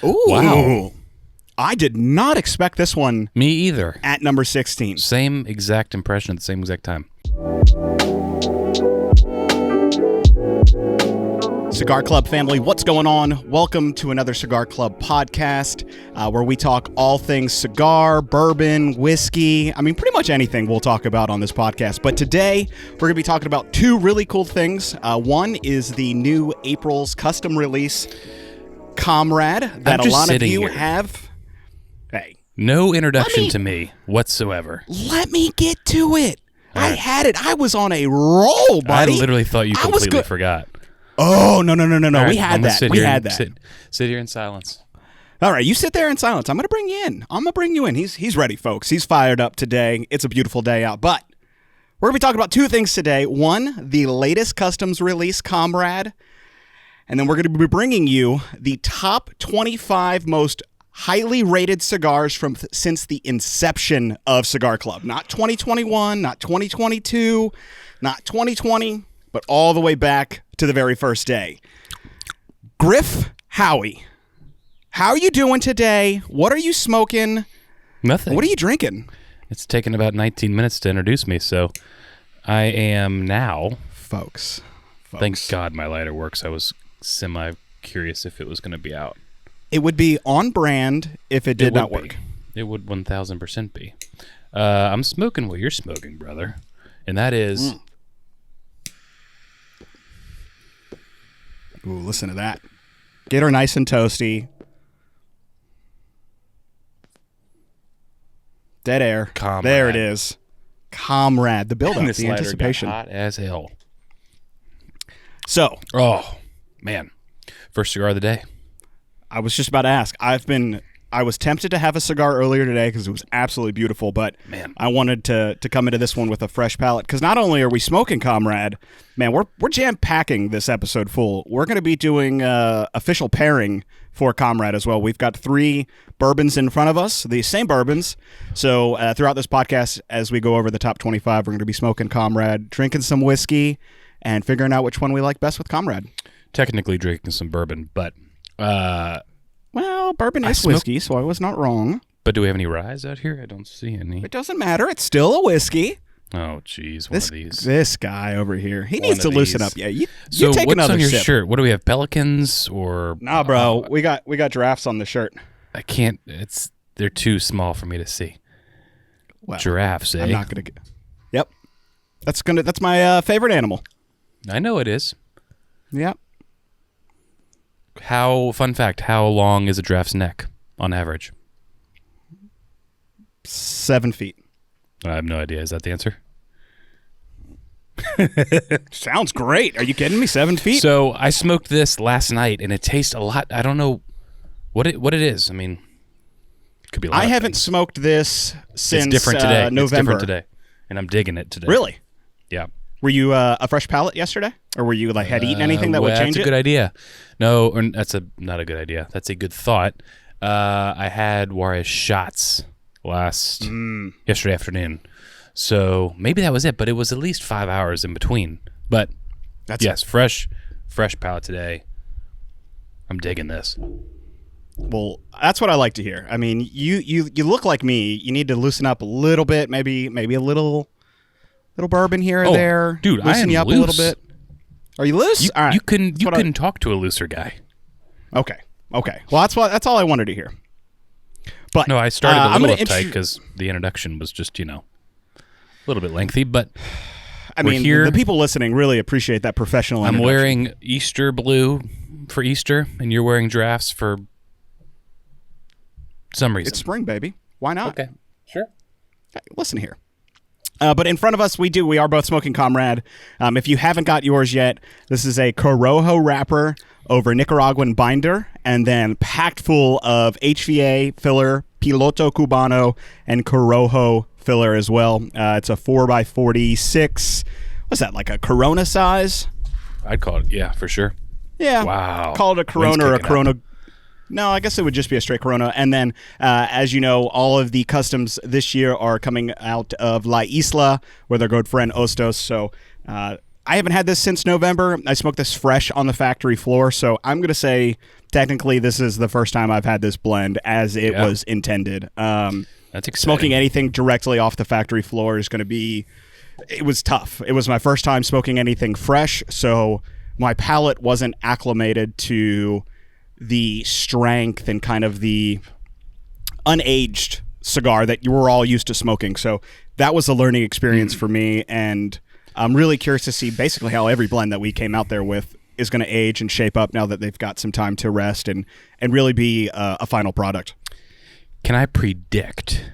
Ooh. Wow. I did not expect this one. Me either. At number 16. Same exact impression at the same exact time. Cigar Club family, what's going on? Welcome to another Cigar Club podcast where we talk all things cigar, bourbon, whiskey. I mean, pretty much anything we'll talk about on this podcast. But today, we're going to be talking about two really cool things. One is the new April's custom release, Comrade, that a lot of you have. Hey. No introduction to me whatsoever. Let me get to it. I had it. I was on a roll, buddy. I literally thought you completely forgot. Oh, no. Right, We had that. Sit here in silence. All right, you sit there in silence. I'm going to bring you in. He's ready, folks. He's fired up today. It's a beautiful day out. But we're going to be talking about two things today. One, the latest customs release, Comrade. And then we're going to be bringing you the top 25 most highly rated cigars since the inception of Cigar Club. Not 2021, not 2022, not 2020, but all the way back to the very first day. Griff Howie, how are you doing today? What are you smoking? Nothing. What are you drinking? It's taken about 19 minutes to introduce me, so I am now... Folks. Thank God my lighter works. I was semi-curious if it was going to be out. It would be on brand if it did not work. It would 1,000% be. I'm smoking what you're smoking, brother. And that is... Ooh, listen to that. Get her nice and toasty. Dead air. Comrade. There it is. Comrade. The build-up, this the lighter anticipation. got hot as hell. So. Oh, man. First cigar of the day. I was just about to ask. I was tempted to have a cigar earlier today because it was absolutely beautiful, but man, I wanted to come into this one with a fresh palate because not only are we smoking Comrade, man, we're jam-packing this episode full. We're going to be doing official pairing for Comrade as well. We've got 3 bourbons in front of us, the same bourbons. So throughout this podcast, as we go over the top 25, we're going to be smoking Comrade, drinking some whiskey, and figuring out which one we like best with Comrade. Technically drinking some bourbon, but... Well, bourbon is whiskey, so I was not wrong. But do we have any ryes out here? I don't see any. It doesn't matter. It's still a whiskey. Oh, jeez. One of these. This guy over here. He needs to loosen up. Yeah, you take what's another on your sip. shirt? What do we have? Pelicans or... Nah, bro. We got giraffes on the shirt. I can't... They're too small for me to see. Well, giraffes, eh? I'm not going to... Yep. That's my favorite animal. I know it is. Yep. Fun fact, how long is a giraffe's neck on average? 7 feet. I have no idea. Is that the answer? Sounds great. Are you kidding me? 7 feet? So I smoked this last night, and it tastes a lot. I don't know what it is. I mean, it could be a lot I of haven't things. smoked this since it's different today. November. It's different today, and I'm digging it today. Really? Yeah. Were you a fresh palate yesterday? Or were you had eaten anything that would change it? That's a good idea. No, that's not a good idea. That's a good thought. I had Juarez shots yesterday afternoon. So maybe that was it, but it was at least 5 hours in between. But yes, fresh palate today. I'm digging this. Well, that's what I like to hear. I mean, you look like me. You need to loosen up a little bit, maybe a little bourbon here or there. Dude, loosen I am you up loose. A little bit. Are you loose? All right. You couldn't talk to a looser guy. Okay. Well, that's all I wanted to hear. But no, I started a little uptight because the introduction was just a little bit lengthy. But I mean, the people listening really appreciate that professional. I'm wearing Easter blue for Easter, and you're wearing giraffes for some reason. It's spring, baby. Why not? Okay, sure. Okay, listen here. But in front of us, we are both smoking Comrade. If you haven't got yours yet, this is a Corojo wrapper over Nicaraguan binder, and then packed full of HVA filler, Piloto Cubano, and Corojo filler as well. It's a 4x46. What's that, like a Corona size? I'd call it, yeah, for sure. Yeah. Wow. Call it a Corona or a Corona. No, I guess it would just be a straight Corona. And then, as you know, all of the customs this year are coming out of La Isla with our good friend Ostos. So I I haven't had this since November. I smoked this fresh on the factory floor, so I'm going to say technically this is the first time I've had this blend as it was intended. That's exciting. Smoking anything directly off the factory floor is going to be... It was tough. It was my first time smoking anything fresh, so my palate wasn't acclimated to the strength and kind of the unaged cigar that you were all used to smoking. So that was a learning experience for me, and I'm really curious to see basically how every blend that we came out there with is going to age and shape up now that they've got some time to rest and really be a final product. Can I predict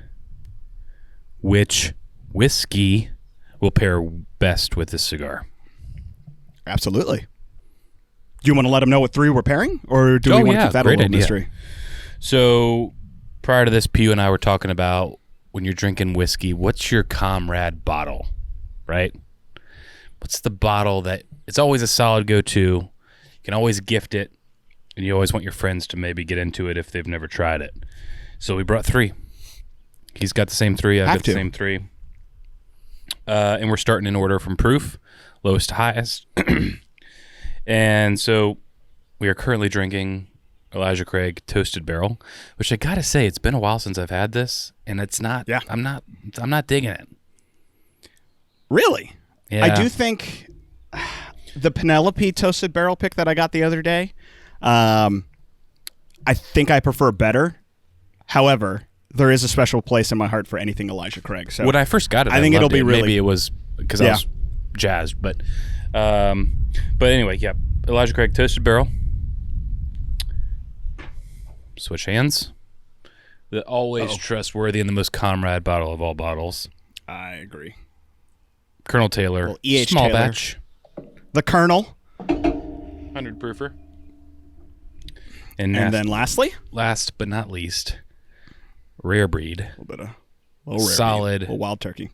which whiskey will pair best with this cigar? Absolutely. Do you want to let them know what 3 we're pairing, or do we want to keep that a little mystery? So prior to this, Pew and I were talking about when you're drinking whiskey, what's your Comrade bottle, right? What's the bottle that it's always a solid go-to? You can always gift it, and you always want your friends to maybe get into it if they've never tried it. So we brought 3. He's got the same 3. I've got the same 3. And we're starting in order from proof, lowest to highest. And so we are currently drinking Elijah Craig Toasted Barrel, which I gotta say, it's been a while since I've had this, and it's not. Yeah. I'm not digging it. Really? Yeah. I do think the Penelope Toasted Barrel pick that I got the other day, I think I prefer better. However, there is a special place in my heart for anything Elijah Craig. So when I first got it, I think it'll be really. Maybe it was because I was jazzed, but anyway, yeah. Elijah Craig Toasted Barrel. Switch hands. The always trustworthy and the most Comrade bottle of all bottles. I agree. Colonel Taylor, small batch. The Colonel, 100 proofer. And then lastly, last but not least, rare breed. A little bit of rare solid, breed. A wild turkey.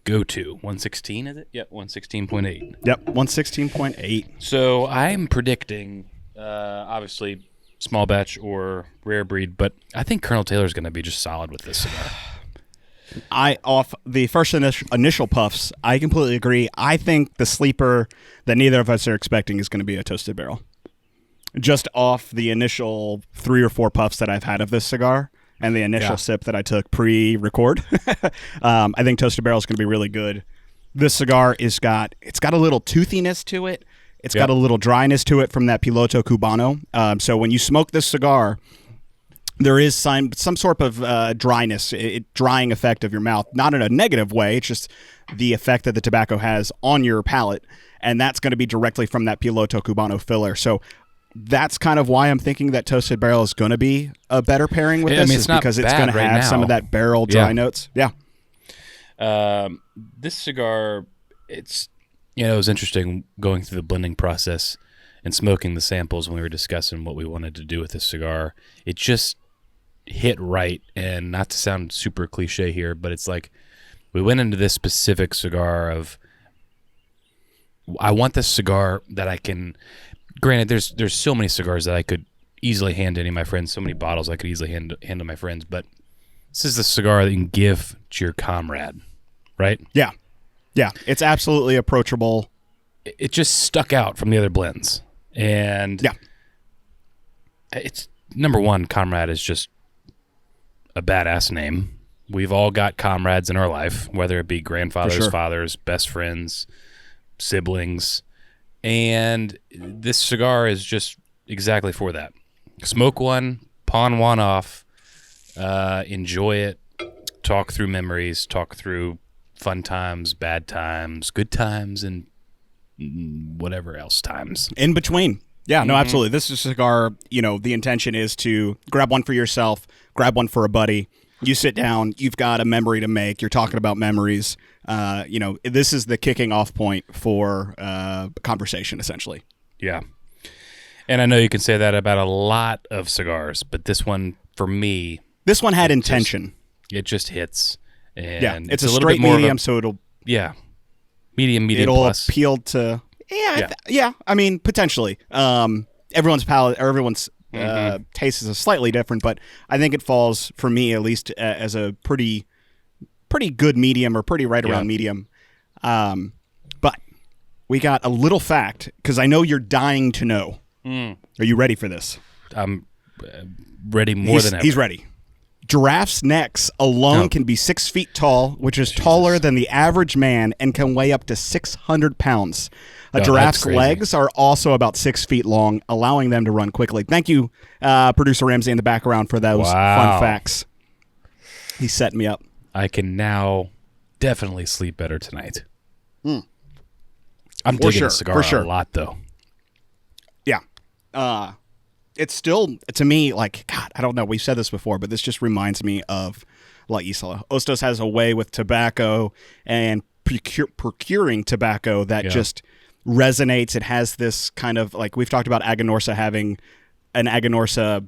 Go-to 116, is it? Yep, 116.8. Yep, 116.8. So I'm predicting, obviously, small batch or rare breed, but I think Colonel Taylor's going to be just solid with this cigar. Off the first initial puffs, I completely agree. I think the sleeper that neither of us are expecting is going to be a Toasted Barrel. Just off the initial 3 or 4 puffs that I've had of this cigar and the initial sip that I took pre-record, I think Toasted Barrel is going to be really good. This cigar it's got a little toothiness to it. It's got a little dryness to it from that Piloto Cubano. So when you smoke this cigar, there is some sort of dryness, drying effect of your mouth. Not in a negative way. It's just the effect that the tobacco has on your palate, and that's going to be directly from that Piloto Cubano filler. So that's kind of why I'm thinking that Toasted Barrel is going to be a better pairing with this, is because it's going to have some of that barrel dry notes. Yeah. This cigar, it was interesting going through the blending process and smoking the samples when we were discussing what we wanted to do with this cigar. It just hit right, and not to sound super cliche here, but it's like we went into this specific cigar of, I want this cigar that I can, granted there's so many cigars that I could easily hand to any of my friends, so many bottles I could easily hand to my friends, but this is the cigar that you can give to your comrade, right? Yeah. Yeah, it's absolutely approachable. It just stuck out from the other blends. And it's, number one, Comrade is just a badass name. We've all got comrades in our life, whether it be grandfathers, fathers, best friends, siblings. And this cigar is just exactly for that. Smoke one, pawn one off, enjoy it, talk through memories, talk through fun times, bad times, good times, and whatever else times. In between. Yeah, no, absolutely. This is a cigar, the intention is to grab one for yourself, grab one for a buddy. You sit down, you've got a memory to make, you're talking about memories. This is the kicking off point for conversation, essentially. Yeah. And I know you can say that about a lot of cigars, but this one, for me... This one had intention. It just hits. And it's a little straight bit more medium, so it'll... Yeah. Medium it'll plus. Appeal to... Yeah, I mean, potentially. Everyone's palate, or everyone's taste is slightly different, but I think it falls, for me at least, as a pretty good medium, or pretty right around medium. But we got a little fact, because I know you're dying to know. Are you ready for this? I'm ready more than ever. He's ready. Giraffes' necks alone can be 6 feet tall, which is taller than the average man and can weigh up to 600 pounds. A giraffe's legs are also about 6 feet long, allowing them to run quickly. Thank you, Producer Ramsey in the background, for those fun facts. He's setting me up. I can now definitely sleep better tonight. I'm digging the cigar a lot, though. Yeah. It's still, to me, like, God, I don't know. We've said this before, but this just reminds me of La Isla. Ostos has a way with tobacco and procuring tobacco that just resonates. It has this kind of, like, we've talked about Aganorsa having an Aganorsa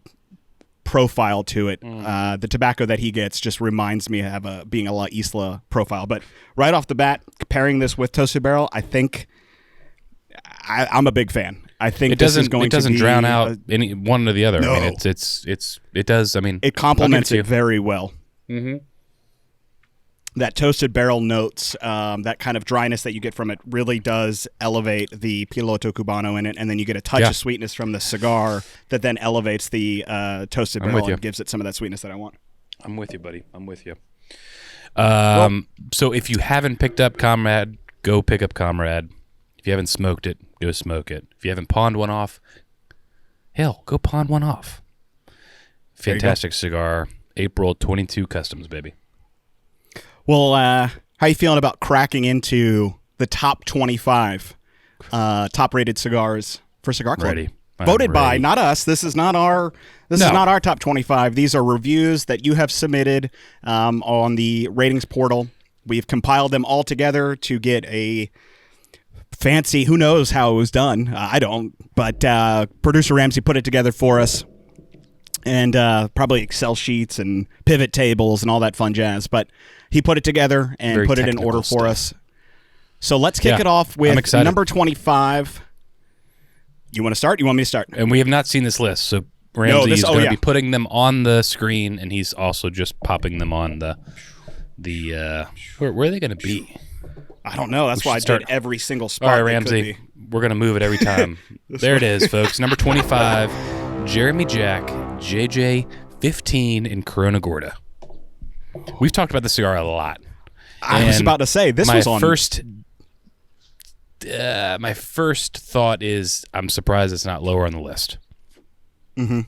profile to it. The tobacco that he gets just reminds me of being a La Isla profile. But right off the bat, comparing this with Toasted Barrel, I think I'm a big fan. I think it doesn't drown out any one or the other. No. I mean, it does. I mean, it complements it very well. Mm-hmm. That toasted barrel notes, that kind of dryness that you get from it, really does elevate the Piloto Cubano in it, and then you get a touch of sweetness from the cigar that then elevates the toasted barrel and gives it some of that sweetness that I want. I'm with you, buddy. I'm with you. So if you haven't picked up Comrade, go pick up Comrade. If you haven't smoked it, go smoke it. If you haven't pawned one off, hell, go pawn one off. Fantastic cigar. April 22 Customs, baby. Well, how you feeling about cracking into the top 25 top-rated cigars for Cigar Club? Ready. Voted by, not us. This is not our top 25. These are reviews that you have submitted on the ratings portal. We've compiled them all together to get a fancy, who knows how it was done. I don't, but producer Ramsey put it together for us, and probably Excel sheets and pivot tables and all that fun jazz, but he put it together and Very put it in order for us. So let's kick it off with number 25. You want to start? You want me to start? And we have not seen this list, so Ramsey is going to be putting them on the screen, and he's also just popping them on the where are they going to be? I don't know. That's why I did every single spot. All right, Ramsey, we're going to move it every time. There it is, folks. Number 25, Jeremy Jack, JJ15 in Corona Gorda. We've talked about the cigar a lot. I was about to say, this was on... my first thought is I'm surprised it's not lower on the list. Mm-hmm.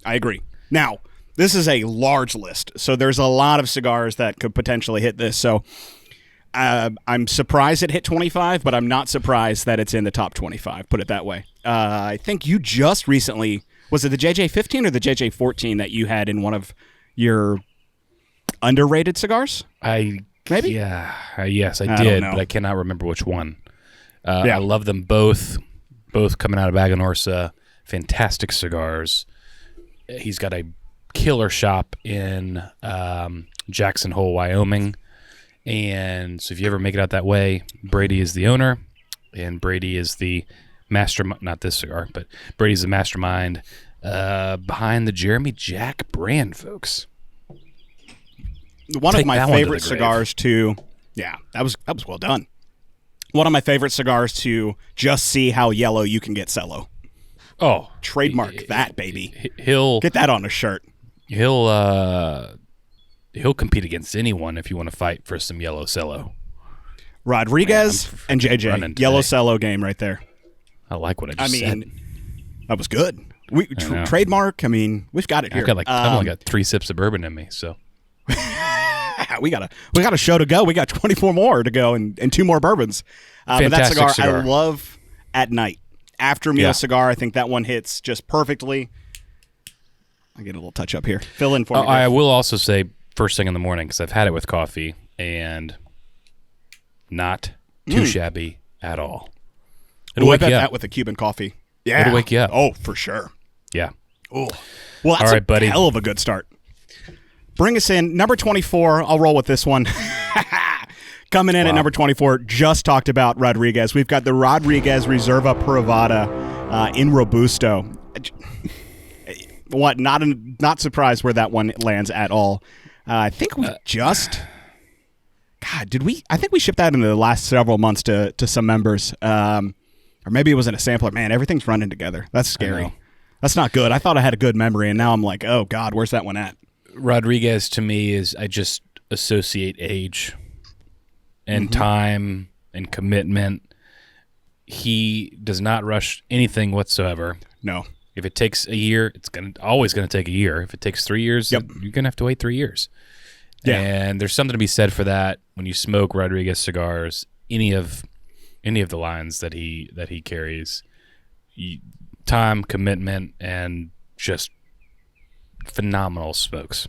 I agree. Now, this is a large list, so there's a lot of cigars that could potentially hit this, so... I'm surprised it hit 25, but I'm not surprised that it's in the top 25, put it that way. I think you just recently, was it the JJ15 or the JJ14 that you had in one of your underrated cigars? Maybe? Yeah. Yes, I did, but I cannot remember which one. I love them both coming out of Aganorsa. Fantastic cigars. He's got a killer shop in Jackson Hole, Wyoming. And so if you ever make it out that way, Brady is the owner, and Brady is the mastermind, not this cigar, but Brady's the mastermind behind the Jeremy Jack brand, folks. One of my favorite cigars to, that was well done. One of my favorite cigars to just see how yellow you can get cello. Oh. Trademark that, baby. He'll get that on a shirt. He'll compete against anyone if you want to fight for some yellow cello. Rodriguez and JJ. Yellow cello game right there. I like what I just said. That was good. Trademark, we've got it here. I've only got 3 sips of bourbon in me, so. we got a show to go. We got 24 more to go and 2 more bourbons. But that cigar I love at night. After meal cigar, I think that one hits just perfectly. I'll get a little touch up here. Fill in for me. I will also say first thing in the morning, because I've had it with coffee, and not too shabby at all. It'll wake you up. That with a Cuban coffee. Yeah. It'll wake you up. Oh, for sure. Yeah. Oh. Well, that's a hell of a good start. Bring us in. Number 24, I'll roll with this one. Coming in at number 24, just talked about Rodriguez. We've got the Rodriguez Reserva Privada in Robusto. What? Not surprised where that one lands at all. I think we just... God, God, did we? I think we shipped that in the last several months to some members. Or maybe it was in a sampler. Man, everything's running together. That's scary. That's not good. I thought I had a good memory, and now I'm like, oh, God, where's that one at? Rodriguez, to me, is I just associate age and time and commitment. He does not rush anything whatsoever. No. If it takes a year, it's always going to take a year. If it takes 3 years, you're going to have to wait 3 years. Yeah. And there's something to be said for that when you smoke Rodriguez cigars, any of the lines that he carries, time, commitment, and just phenomenal smokes.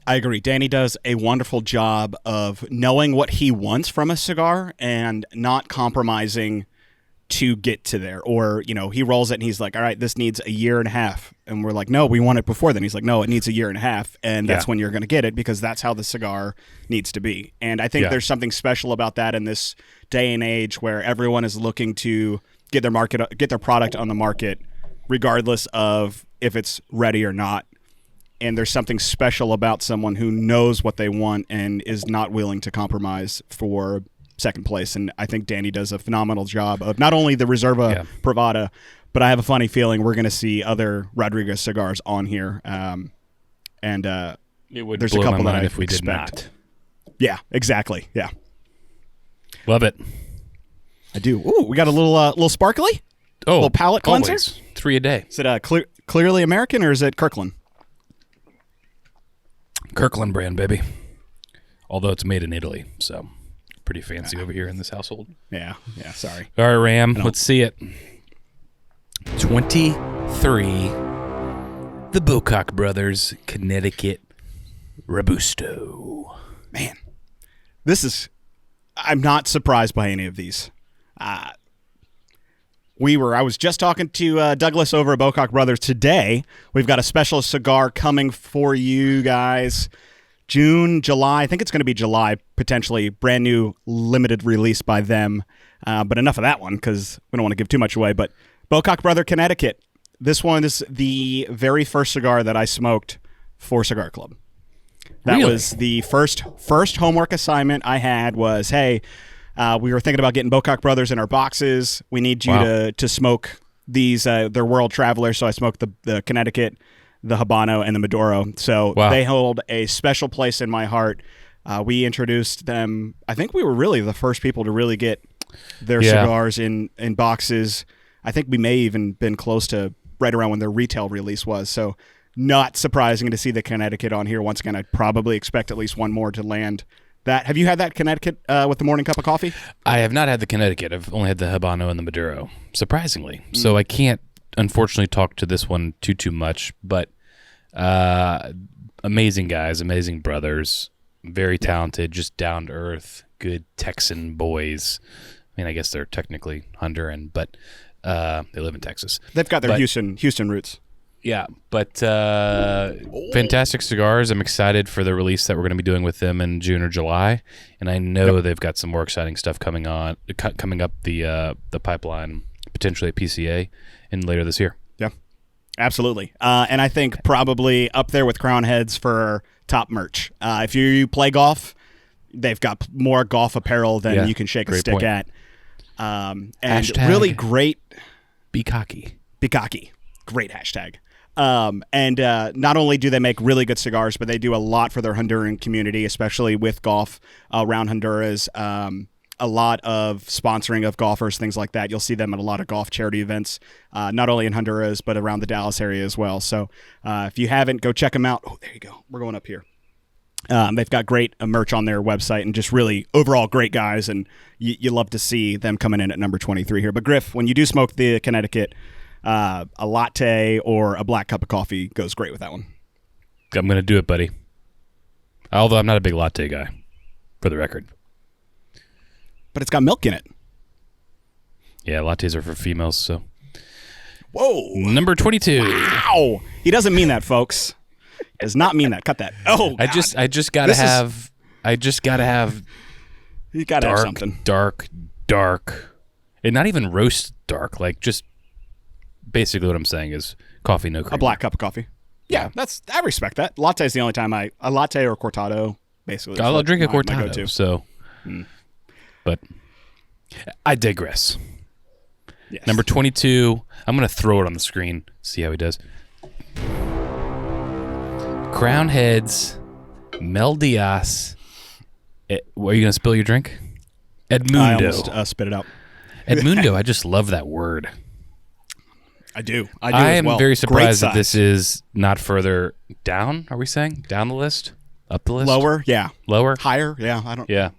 I agree. Danny does a wonderful job of knowing what he wants from a cigar and not compromising to get to there. Or, he rolls it and he's like, all right, this needs a year and a half. And we're like, no, we want it before then. He's like, no, it needs a year and a half. And that's when you're going to get it because that's how the cigar needs to be. And I think there's something special about that in this day and age where everyone is looking to get their product on the market regardless of if it's ready or not. And there's something special about someone who knows what they want and is not willing to compromise for second place. And I think Danny does a phenomenal job of not only the Reserva Privada, but I have a funny feeling we're going to see other Rodriguez cigars on here. And it would there's blow a couple my that mind I if we expect. did not. Yeah, exactly. Yeah. Love it. I do. Ooh, we got a little sparkly? Oh, little palate cleanser? Always. 3 a day. Is it clearly American or is it Kirkland? Kirkland brand, baby. Although it's made in Italy, so pretty fancy over here in this household. Yeah, sorry. All right, Ram, let's see it. 23, the Bocock Brothers, Connecticut Robusto. Man, I'm not surprised by any of these. I was just talking to Douglas over at Bocock Brothers today. We've got a special cigar coming for you guys. June, July. I think it's going to be July, potentially. Brand new limited release by them. But enough of that one because we don't want to give too much away. But Bocock Brother, Connecticut. This one is the very first cigar that I smoked for Cigar Club. That was the first homework assignment I had was, hey, we were thinking about getting Bocock Brothers in our boxes. We need you to smoke these. They're world travelers, so I smoked the Connecticut, the Habano, and the Maduro. So they hold a special place in my heart. We introduced them. I think we were really the first people to really get their cigars in boxes. I think we may even been close to right around when their retail release was. So not surprising to see the Connecticut on here. Once again, I'd probably expect at least one more to land. Have you had that Connecticut with the morning cup of coffee? I have not had the Connecticut. I've only had the Habano and the Maduro, surprisingly. So I can't, unfortunately, talk to this one too much. But amazing guys, amazing brothers, very talented, just down to earth, good Texan boys. I mean, I guess they're technically Honduran, but they live in Texas. They've got their Houston roots. Yeah, but fantastic cigars. I'm excited for the release that we're going to be doing with them in June or July, and I know they've got some more exciting stuff coming up the pipeline, potentially at PCA, and later this year. Yeah, absolutely. And I think probably up there with Crown Heads for top merch. If you play golf, they've got more golf apparel than you can shake a stick point. at. And Hashtag really great. Be cocky. Be cocky. Great hashtag. And not only do they make really good cigars, but they do a lot for their Honduran community, especially with golf around Honduras. A lot of sponsoring of golfers, things like that. You'll see them at a lot of golf charity events, not only in Honduras, but around the Dallas area as well. So if you haven't, go check them out. Oh, there you go. We're going up here. They've got great merch on their website and just really overall great guys. And you love to see them coming in at number 23 here. But Griff, when you do smoke the Connecticut, a latte or a black cup of coffee goes great with that one. I'm going to do it, buddy. Although I'm not a big latte guy, for the record. But it's got milk in it. Yeah, lattes are for females, so. Whoa. Number 22. Wow. He doesn't mean that, folks. Does not mean that. Cut that. Oh, God. I just gotta have. You gotta have something dark, and not even roast dark. Like just basically what I'm saying is coffee, no cream. A black cup of coffee. Yeah, I respect that. Latte is the only time a latte or cortado basically. I'll drink a my cortado. go-to. So, but I digress. Yes. Number 22. I'm going to throw it on the screen. See how he does. Crown Heads, Mel Diaz. Are you going to spill your drink? Edmundo. I almost spit it out. Edmundo, I just love that word. I do. I am as well. very surprised Great that this size. is not further down, are we saying? Down the list? Up the list? Lower, yeah. Lower? Higher, yeah. I don't. Yeah.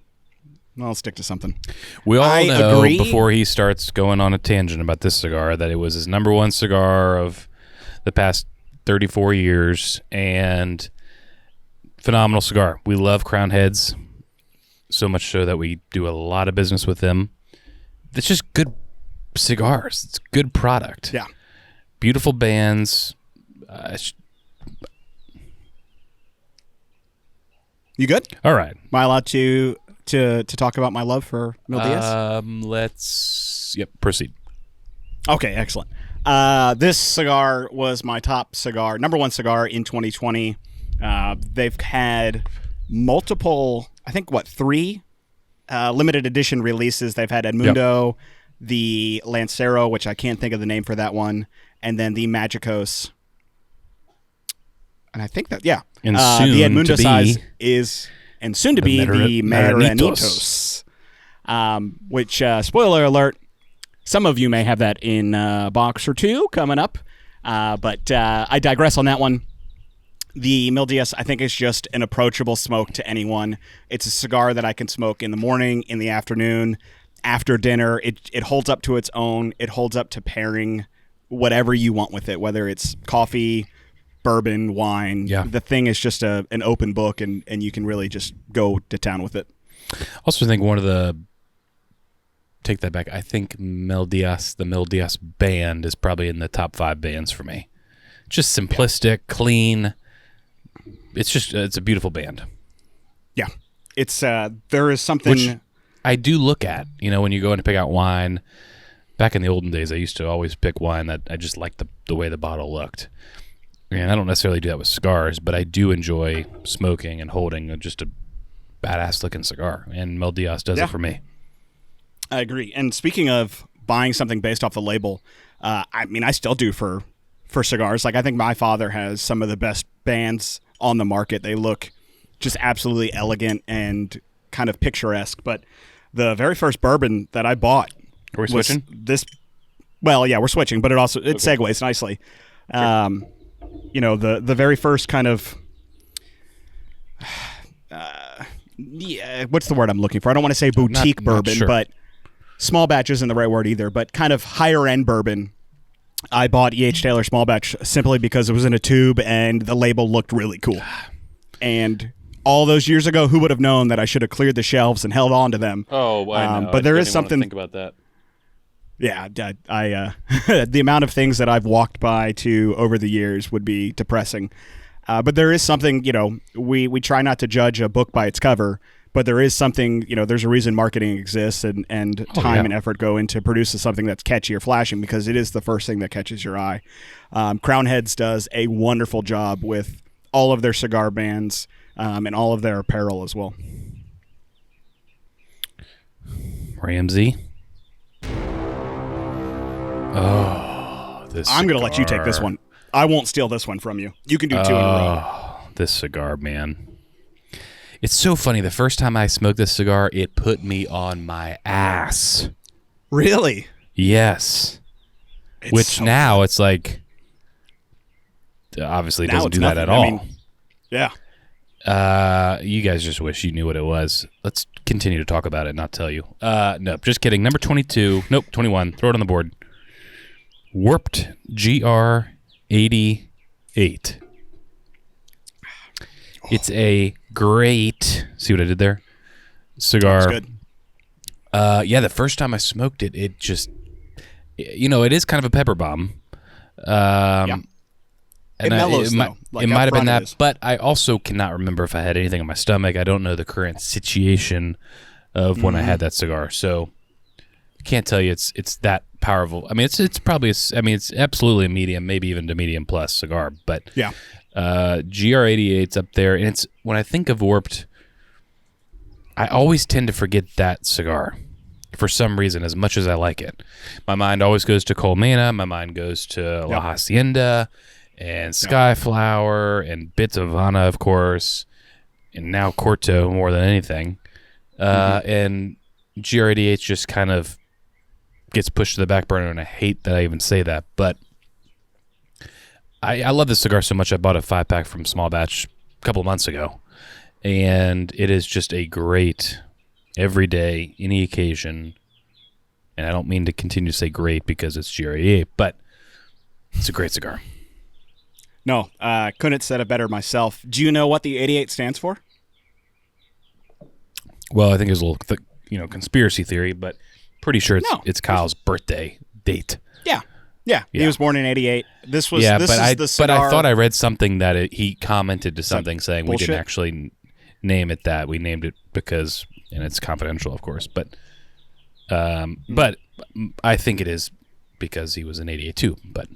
I'll stick to something. We all I know agree. before he starts going on a tangent about this cigar that it was his number one cigar of the past 34 years and phenomenal cigar. We love Crown Heads, so much so that we do a lot of business with them. It's just good cigars. It's good product. Yeah. Beautiful bands. You good? All right. Am I allowed to talk about my love for Mil Diaz? Let's proceed. Okay, excellent. This cigar was my top cigar, number one cigar in 2020. They've had multiple, I think, three limited edition releases. They've had Edmundo, the Lancero, which I can't think of the name for that one, and then the Magicos. And I think that, And the soon Edmundo to be size is, and soon to be the Maranitos. Maranitos, which, spoiler alert, some of you may have that in a box or two coming up, but I digress on that one. The Mil Diaz, I think, is just an approachable smoke to anyone. It's a cigar that I can smoke in the morning, in the afternoon, after dinner. It holds up to its own. It holds up to pairing whatever you want with it, whether it's coffee, bourbon, wine. Yeah. The thing is just an open book, and you can really just go to town with it. Also think take that back. I think the Mil Diaz band is probably in the top 5 bands for me. Just simplistic, clean. It's a beautiful band. Yeah. It's there is something Which I do look at, when you go in to pick out wine. Back in the olden days, I used to always pick wine that I just liked the way the bottle looked. And I don't necessarily do that with cigars, but I do enjoy smoking and holding just a badass looking cigar. And Mil Diaz does it for me. I agree. And speaking of buying something based off the label, I still do for cigars. Like, I think my father has some of the best bands on the market. They look just absolutely elegant and kind of picturesque. But the very first bourbon that I bought Are we switching? this. Well, yeah, we're switching, but it segues nicely. Sure. The very first kind of what's the word I'm looking for? I don't want to say boutique bourbon, sure. but small batch isn't the right word either, but kind of higher end bourbon. I bought E.H. Taylor small batch simply because it was in a tube and the label looked really cool. And all those years ago, who would have known that I should have cleared the shelves and held on to them? Oh, I know. But there is something. Think about that. Yeah, I the amount of things that I've walked by to over the years would be depressing. But there is something, we try not to judge a book by its cover, but there is something, there's a reason marketing exists and time and effort go into producing something that's catchy or flashing because it is the first thing that catches your eye. Crown Heads does a wonderful job with all of their cigar bands and all of their apparel as well. Ramsey. Oh, this I'm going to let you take cigar. this one. I won't steal this one from you. You can do 2 in a row. This cigar, man. It's so funny. The first time I smoked this cigar, it put me on my ass. Really? Yes. It's Which so now good. it's like, obviously Now doesn't it's do that nothing. at all. I mean, yeah. You guys just wish you knew what it was. Let's continue to talk about it, not tell you. No, just kidding. Number 22. Nope, 21. Throw it on the board. Warped GR88. It's a great, see what I did there? Cigar. That's good. The first time I smoked it, it just, it is kind of a pepper bomb. It mellows, though. It might have been that, but I also cannot remember if I had anything in my stomach. I don't know the current situation of when I had that cigar, so I can't tell you it's that powerful. I mean, it's probably, it's absolutely a medium, maybe even to medium plus cigar, but yeah. GR88's up there, and it's when I think of Warped, I always tend to forget that cigar for some reason, as much as I like it. My mind always goes to Colmena. My mind goes to La Hacienda and Skyflower and Bits of Havana, of course, and now Corto more than anything. And GR88 just kind of gets pushed to the back burner, and I hate that I even say that, but I love this cigar so much I bought a 5-pack from Small Batch a couple of months ago, and it is just a great everyday, any occasion, and I don't mean to continue to say great because it's GR88, but it's a great cigar. No, couldn't have said it better myself. Do you know what the 88 stands for? Well, I think there's a little conspiracy theory, but pretty sure it's Kyle's birthday date. Yeah. He was born in 88. This is the cigar. But I thought I read something that he commented to something saying bullshit? We didn't actually name it that. We named it because, and it's confidential, of course, but I think it is because he was in 88 too. But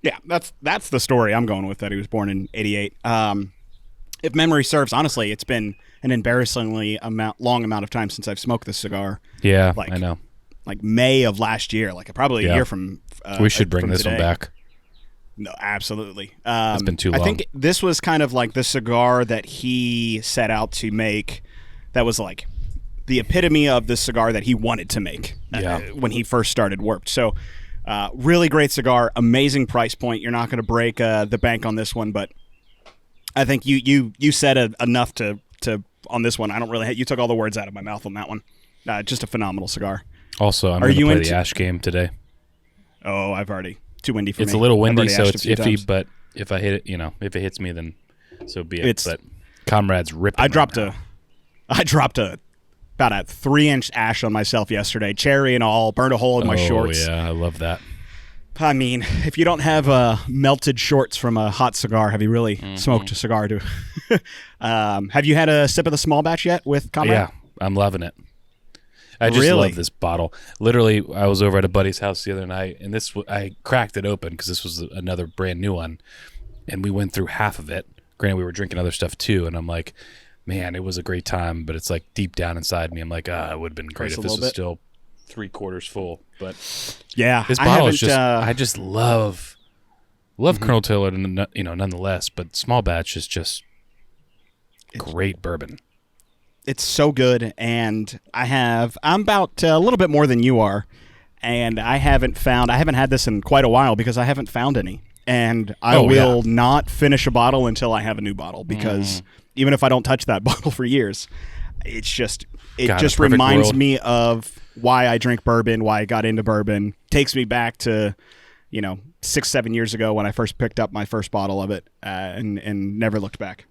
yeah, that's the story I'm going with, that he was born in 88. If memory serves, honestly, it's been an embarrassingly long amount of time since I've smoked this cigar. Yeah, I know. Like May of last year, probably a year from. We should bring this one back. No, absolutely. It's been too long. I think this was kind of like the cigar that he set out to make. That was like the epitome of the cigar that he wanted to make when he first started Warped. So, really great cigar, amazing price point. You're not going to break the bank on this one, but I think you said enough to on this one. I don't really. You took all the words out of my mouth on that one. Just a phenomenal cigar. Also, I'm going to play the Ash game today. Oh, I've already too windy for me. It's a little windy, so it's iffy. But if I hit it, if it hits me, then so be it. But Comrade's ripping. I dropped about a 3-inch ash on myself yesterday, cherry and all. Burned a hole in my shorts. Oh yeah, I love that. I mean, if you don't have melted shorts from a hot cigar, have you really smoked a cigar? Have you had a sip of the Small Batch yet with Comrade? Yeah, I'm loving it. I just love this bottle. Literally, I was over at a buddy's house the other night, and I cracked it open because this was another brand new one, and we went through half of it. Granted, we were drinking other stuff too, and I'm like, man, it was a great time, but it's like deep down inside me, I'm like, it would have been great if this was still 3/4 full. But yeah, this bottle is just, I just love Colonel Taylor, nonetheless, but Small Batch is just great bourbon. It's so good, and I'm about a little bit more than you are, and I haven't had this in quite a while because I haven't found any, and I will not finish a bottle until I have a new because even if I don't touch that bottle for years, it just reminds me of why I drink bourbon, why I got into bourbon. Takes me back to 6-7 years ago when I first picked up my first bottle of it, and never looked back.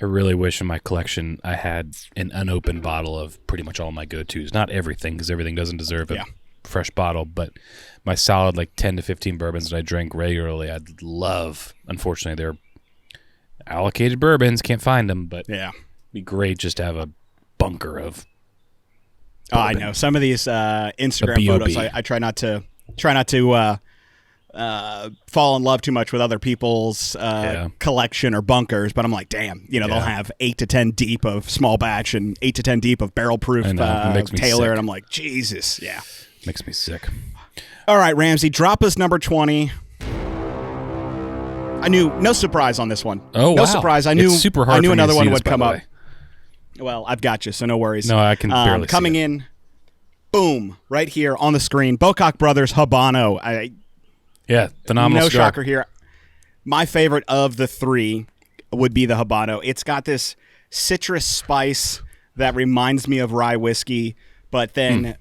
I really wish in my collection I had an unopened bottle of pretty much all my go-tos. Not everything, because everything doesn't deserve a fresh bottle, but my solid 10 to 15 bourbons that I drink regularly, I'd love. Unfortunately, they're allocated bourbons. Can't find them, but it'd be great just to have a bunker of bourbon. I know. Some of these Instagram photos, I try not to fall in love too much with other people's collection or bunkers, but I'm like, damn, they'll have 8 to 10 deep of Small Batch and 8 to 10 deep of barrel proof Taylor, and I'm like, Jesus, makes me sick. All right, Ramsey, drop us number 20. I knew no surprise on this one. Oh, no surprise. I knew it's super hard. I knew for another me to one see would this, come up. Well, I've got you, so no worries. No, I can barely coming see it. in. Boom, right here on the screen. Bocock Brothers Habano. Phenomenal No cigar. shocker here. My favorite of the three would be the Habano. It's got this citrus spice that reminds me of rye whiskey, but then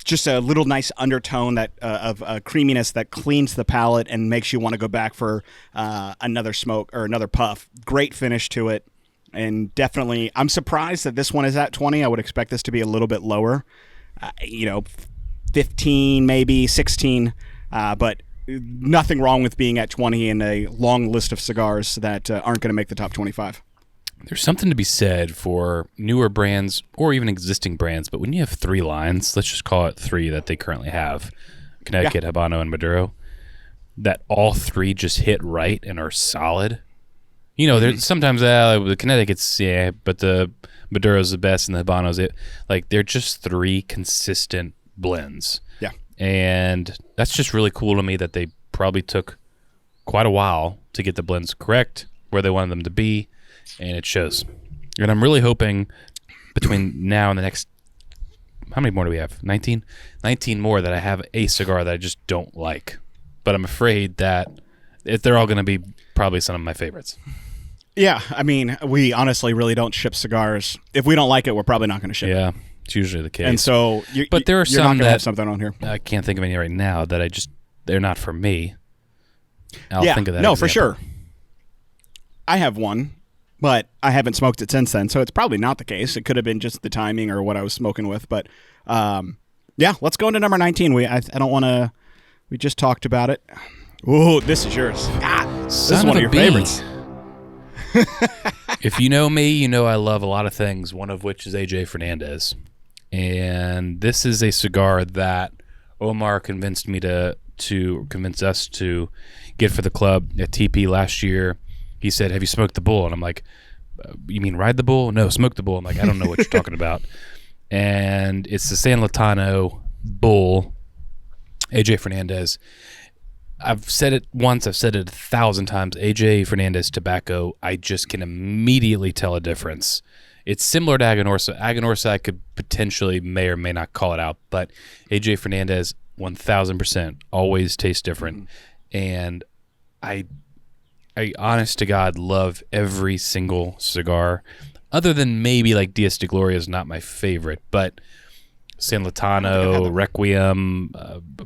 just a little nice undertone of creaminess that cleans the palate and makes you want to go back for another smoke or another puff. Great finish to it, and definitely, I'm surprised that this one is at 20. I would expect this to be a little bit lower, 15, maybe 16, but nothing wrong with being at 20 in a long list of cigars that aren't going to make the top 25. There's something to be said for newer brands or even existing brands, but when you have 3 lines, let's just call it 3 that they currently have, Connecticut, Habano, and Maduro, that all 3 just hit right and are solid. There's sometimes the Connecticut's, but the Maduro's the best, and the Habano's it. Like, they're just 3 consistent blends. Yeah. And that's just really cool to me that they probably took quite a while to get the blends correct, where they wanted them to be, and it shows. And I'm really hoping between now and the next, how many more do we have? 19? 19 more that I have a cigar that I just don't like. But I'm afraid that they're all going to be probably some of my favorites. Yeah, I mean, we honestly really don't ship cigars. If we don't like it, we're probably not going to ship it. Yeah, it's usually the case. And so, but there are you're some not going to that have something on here. I can't think of any right now that they're not for me. I'll think of that. No, example. for sure. I have one, but I haven't smoked it since then, so it's probably not the case. It could have been just the timing or what I was smoking with. But yeah, let's go into number 19. I don't want to. We just talked about it. Ooh, this is yours. This is one of your favorites. If you know me, you know I love a lot of things, one of which is AJ Fernandez. And this is a cigar that Omar convinced me to convince us to get for the club at TP last year. He said, "Have you smoked the bull?" And I'm like, "You mean ride the bull?" "No, smoke the bull." I'm like, "I don't know what you're talking about." And it's the San Latano bull, AJ Fernandez. I've said it once, I've said it 1,000 times. AJ Fernandez tobacco, I just can immediately tell a difference. It's similar to Aganorsa. Aganorsa, I could potentially may or may not call it out, but AJ Fernandez, 1,000% always tastes different. And I honest to God love every single cigar, other than maybe like Dias de Gloria is not my favorite, but San Latano, Requiem,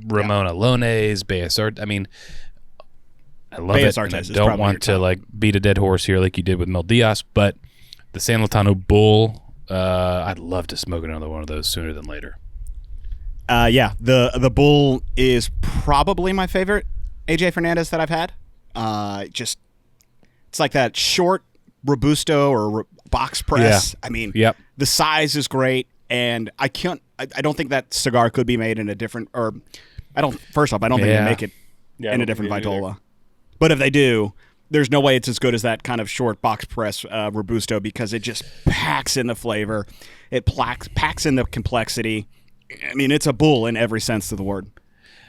Ramon Alones, Bellas Artes. I mean, I love Bellas it. Artes And I don't want to like beat a dead horse here like you did with Mel Diaz, but the San Latano Bull, I'd love to smoke another one of those sooner than later. Yeah, the Bull is probably my favorite AJ Fernandez that I've had. Just it's like that short Robusto or box press. Yeah. I mean, Yep. the size is great, and I don't think that cigar could be made in a different, or I don't. First off, I don't think they make it in a different Vitola. But if they do, there's no way it's as good as that kind of short box press Robusto, because it just packs in the flavor. It packs in the complexity. I mean, it's a bull in every sense of the word.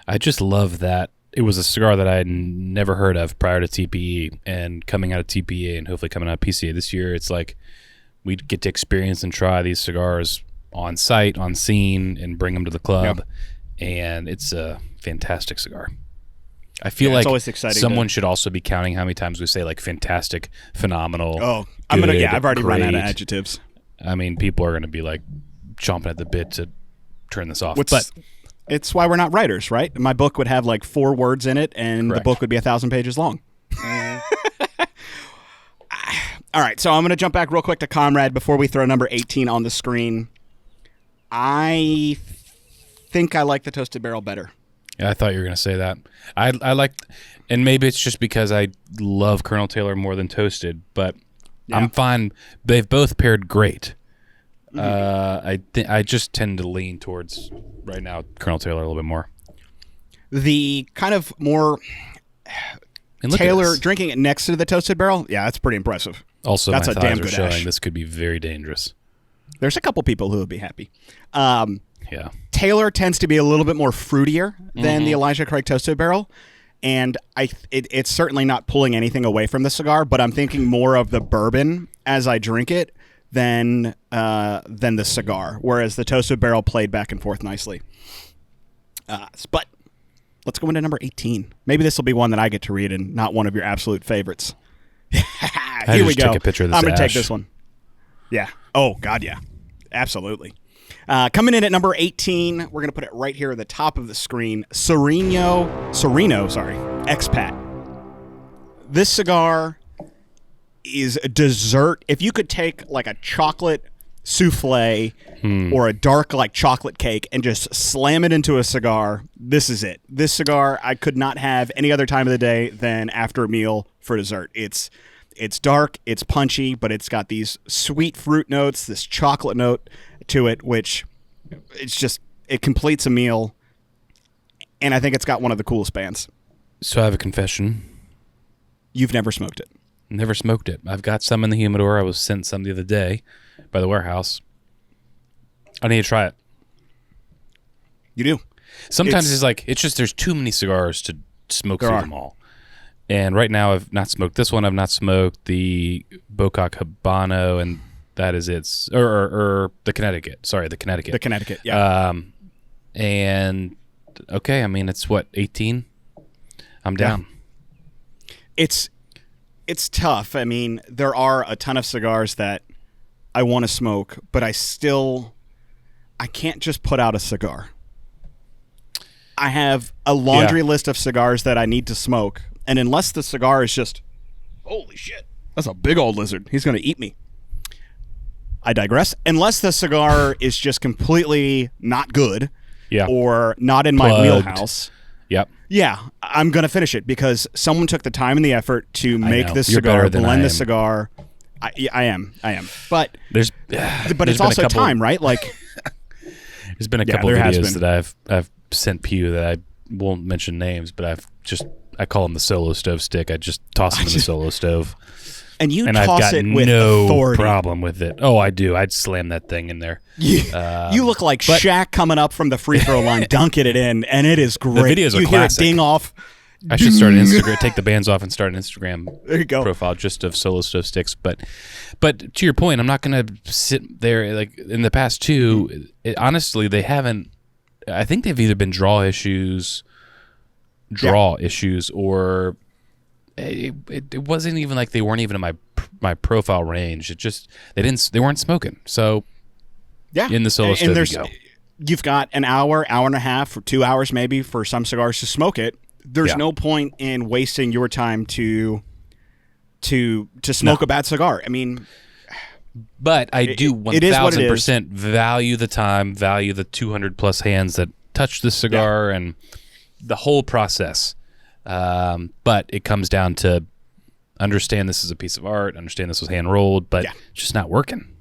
I just love that. It was a cigar that I had never heard of prior to TPE, and coming out of TPE and hopefully coming out of PCA this year, it's like we get to experience and try these cigars on site, on scene, and bring them to the club. Yep. And it's a fantastic cigar. I feel like always exciting someone should also be counting how many times we say like fantastic, phenomenal. Oh, good, I've already run out of great. adjectives. I mean, people are gonna be like chomping at the bit to turn this off. But it's why we're not writers, right? My book would have like 4 words in it, and Correct. the book would be 1,000 pages long. All right, so I'm going to jump back real quick to Comrade before we throw number 18 on the screen. I think I like the Toasted Barrel better. Yeah, I thought you were going to say that. I like, and maybe it's just because I love Colonel Taylor more than Toasted, but yeah. I'm fine. They've both paired great. I just tend to lean towards right now Colonel Taylor a little bit more. The kind of more Taylor drinking it next to the Toasted Barrel, yeah, that's pretty impressive. Also, that's my a thighs damn are good showing ash. this could be very dangerous. There's a couple people who would be happy. Yeah. Taylor tends to be a little bit more fruitier than the Elijah Craig Toasted Barrel, and it's certainly not pulling anything away from the cigar, but I'm thinking more of the bourbon as I drink it than the cigar, whereas the Toasted Barrel played back and forth nicely. But let's go into number 18. Maybe this will be one that I get to read and not one of your absolute favorites. Here we go. Take a picture of this I'm going to take ash. this one. Yeah. Oh, God, yeah. Absolutely. Coming in at number 18, we're going to put it right here at the top of the screen, Sereno, Expat. This cigar is a dessert. If you could take like a chocolate souffle or a dark like chocolate cake and just slam it into a cigar, this is it. This cigar I could not have any other time of the day than after a meal for dessert. It's dark, it's punchy, but it's got these sweet fruit notes, this chocolate note to it, which it completes a meal, and I think it's got one of the coolest bands. So I have a confession. You've never smoked it. Never smoked it. I've got some in the humidor. I was sent some the other day by the warehouse. I need to try it. You do. Sometimes it's just there's too many cigars to smoke through them all. And right now I've not smoked this one. I've not smoked the Bocac Habano, and that is it. Or the Connecticut. Sorry, the Connecticut. The Connecticut, yeah. And, okay, I mean, it's what, 18? I'm down. Yeah. It's tough. I mean, there are a ton of cigars that I want to smoke, but I can't just put out a cigar. I have a laundry list of cigars that I need to smoke, and unless the cigar is just, holy shit, that's a big old lizard. He's going to eat me. I digress. Unless the cigar is just completely not good or not in my wheelhouse. Yep. Yeah, I'm going to finish it because someone took the time and the effort to make this You're cigar, better than blend I the am. cigar. I am. But there's it's also time, right? Like, there's been a couple of videos that I've sent Pugh that I won't mention names, but I call them the solo stove stick. I just toss them in the solo stove. And I've toss got it with no authority. Problem with it. Oh, I do. I'd slam that thing in there. You look like Shaq coming up from the free throw line, dunking it in, and it is great. The videos are you classic. Hear it ding off. I should start an Instagram, take the bands off and start an Instagram there you go. profile just of solo stove sticks. But to your point, I'm not going to sit there like in the past two. Honestly, they haven't. I think they've either been draw issues, or it wasn't even like they weren't even in my profile range. It just they weren't smoking. So in the solo stove you go. You've got an hour and a half, or 2 hours maybe for some cigars to smoke it. There's no point in wasting your time to smoke a bad cigar. I mean, but I do 1,000% value the time, value the 200 plus hands that touch the cigar and the whole process. But it comes down to understand this is a piece of art, understand this was hand rolled, but it's just not working.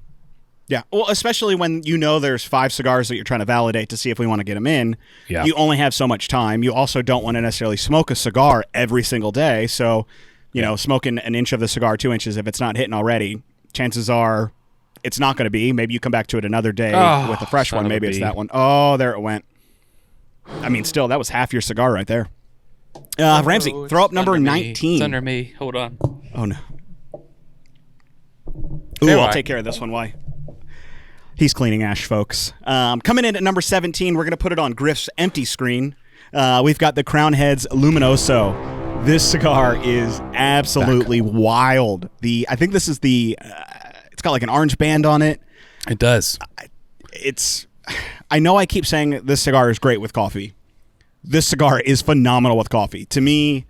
Yeah, well, especially when you know there's 5 cigars that you're trying to validate to see if we want to get them in. Yeah. You only have so much time. You also don't want to necessarily smoke a cigar every single day. So, smoking an inch of the cigar, 2 inches, if it's not hitting already, chances are it's not going to be. Maybe you come back to it another day with a fresh one. Maybe it's that one. Oh, there it went. I mean, still, that was half your cigar right there. Ramsey, throw up number 19. It's under me. Hold on. Oh, no. Ooh, I'll take care of this one. Why? He's cleaning ash, folks. Coming in at number 17, we're going to put it on Griff's empty screen. We've got the Crown Heads Luminoso. This cigar is absolutely wild. I think this is it's got like an orange band on it. It does. I know I keep saying this cigar is great with coffee. This cigar is phenomenal with coffee. To me,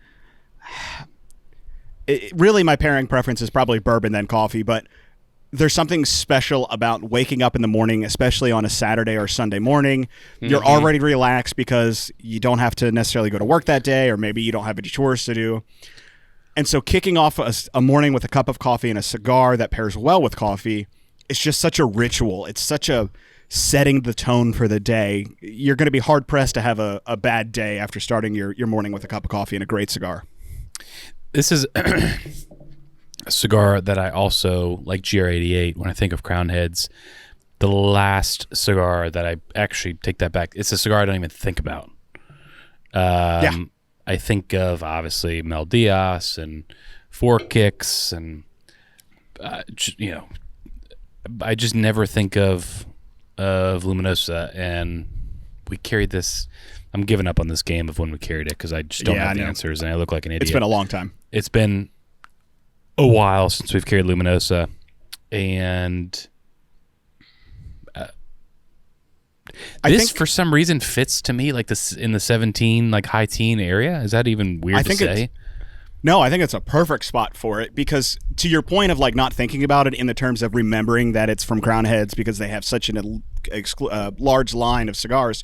really my pairing preference is probably bourbon then coffee, but there's something special about waking up in the morning, especially on a Saturday or Sunday morning. Mm-hmm. You're already relaxed because you don't have to necessarily go to work that day, or maybe you don't have any chores to do. And so kicking off a morning with a cup of coffee and a cigar that pairs well with coffee, it's just such a ritual. It's such a setting the tone for the day. You're going to be hard-pressed to have a bad day after starting your morning with a cup of coffee and a great cigar. This is a cigar that I also, like GR88, when I think of Crown Heads, the last cigar that I actually take that back, it's a cigar I don't even think about. I think of, obviously, Mel Diaz and Four Kicks, and, I just never think of Luminosa, and we carried this. I'm giving up on this game of when we carried it because I just don't have the answers, and I look like an idiot. It's been a long time. It's been a while since we've carried Luminosa, and this for some reason fits to me like this in the 17, like high teen area. Is that even weird to say? No, I think it's a perfect spot for it because to your point of like not thinking about it in the terms of remembering that it's from Crown Heads because they have such a large line of cigars.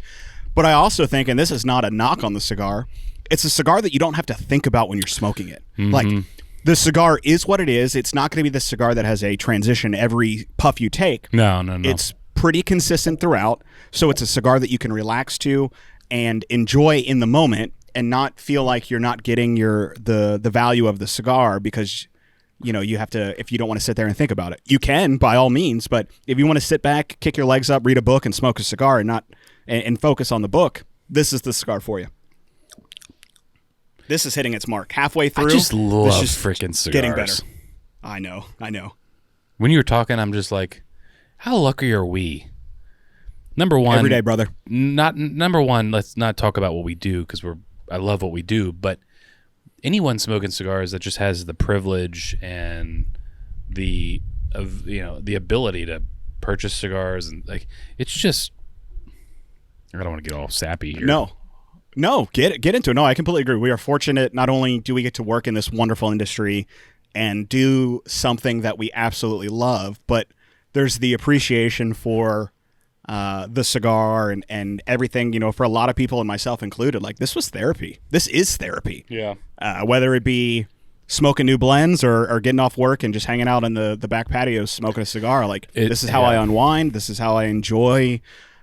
But I also think, and this is not a knock on the cigar, it's a cigar that you don't have to think about when you're smoking it. Mm-hmm. Like the cigar is what it is. It's not going to be the cigar that has a transition every puff you take. No. It's pretty consistent throughout. So it's a cigar that you can relax to and enjoy in the moment and not feel like you're not getting the value of the cigar because you have to, if you don't want to sit there and think about it, you can by all means. But if you want to sit back, kick your legs up, read a book, and smoke a cigar, and focus on the book, this is the cigar for you. This is hitting its mark halfway through. I just love freaking cigars. Getting better. I know. When you were talking, I'm just like, how lucky are we? Number one, every day, brother. Number one. Let's not talk about what we do because I love what we do, but anyone smoking cigars that just has the privilege and the ability to purchase cigars, and like, it's just, I don't want to get all sappy here. No, get into it. No, I completely agree. We are fortunate. Not only do we get to work in this wonderful industry and do something that we absolutely love, but there's the appreciation for the cigar and everything, for a lot of people and myself included. Like, this was therapy. This is therapy. Yeah. Whether it be smoking new blends or getting off work and just hanging out on the back patio smoking a cigar. Like, this is how I unwind. This is how I enjoy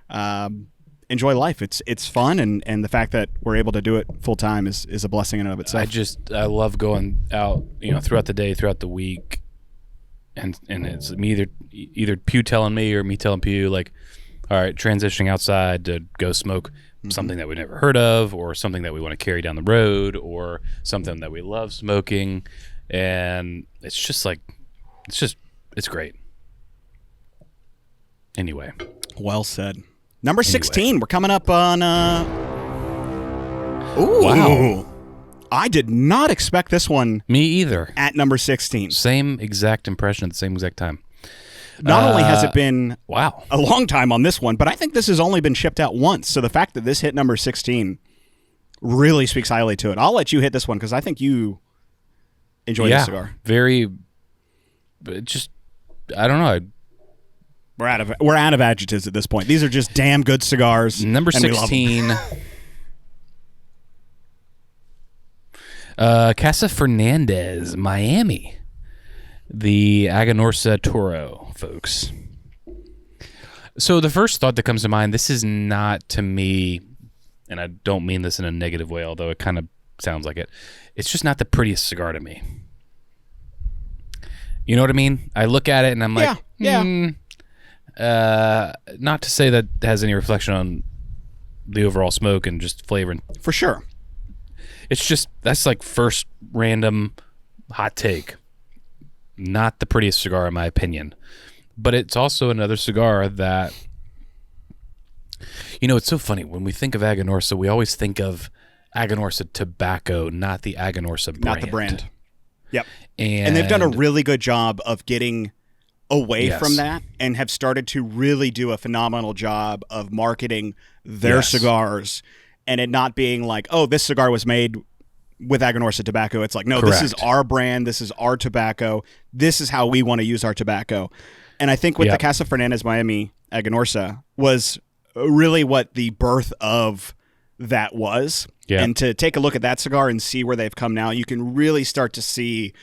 life. It's fun, and the fact that we're able to do it full time is a blessing in and of itself. I love going out, throughout the day, throughout the week, and it's me either Pew telling me or me telling Pew, like, all right, transitioning outside to go smoke something that we never heard of, or something that we want to carry down the road, or something that we love smoking, and it's just like, it's great. Anyway. Well said. Number 16, we're coming up on... Ooh. Wow. I did not expect this one. Me either. At number 16. Same exact impression at the same exact time. Not only has it been a long time on this one, but I think this has only been shipped out once. So the fact that this hit number 16 really speaks highly to it. I'll let you hit this one because I think you enjoy this cigar. Very... Just... I don't know. We're out of adjectives at this point. These are just damn good cigars. Number 16. Casa Fernandez, Miami. The Aganorsa Toro, folks. So the first thought that comes to mind, this is not, to me, and I don't mean this in a negative way, although it kind of sounds like it, it's just not the prettiest cigar to me. You know what I mean? I look at it and I'm like, not to say that has any reflection on the overall smoke and just flavor. For sure. It's just, that's like first random hot take. Not the prettiest cigar in my opinion. But it's also another cigar that, it's so funny. When we think of Aganorsa, we always think of Aganorsa tobacco, not the Aganorsa brand. Not the brand. Yep. And they've done a really good job of getting away from that and have started to really do a phenomenal job of marketing their cigars and it not being like, oh, this cigar was made with Aganorsa tobacco. It's like, no, This is our brand. This is our tobacco. This is how we want to use our tobacco. And I think with the Casa Fernandez Miami Aganorsa was really what the birth of that was. Yeah. And to take a look at that cigar and see where they've come now, you can really start to see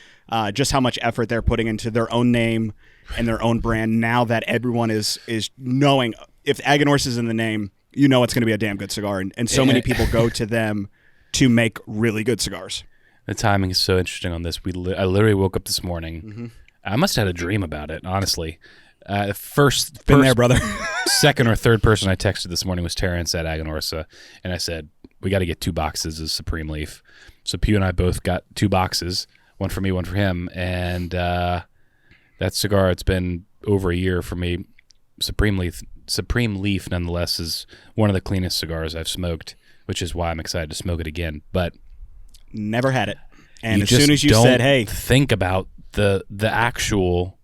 just how much effort they're putting into their own name and their own brand now that everyone is knowing if Aganorsa is in the name, it's going to be a damn good cigar. And so many people go to them to make really good cigars. The timing is so interesting on this. I literally woke up this morning. Mm-hmm. I must have had a dream about it, honestly. First, there, brother. Second or third person I texted this morning was Terrence at Aganorsa, and I said, we got to get 2 boxes of Supreme Leaf. So Pew and I both got 2 boxes, one for me, one for him, and that cigar, it's been over a year for me. Supreme Leaf, nonetheless, is one of the cleanest cigars I've smoked, which is why I'm excited to smoke it again. But never had it. And as soon as you said, hey, think about the actual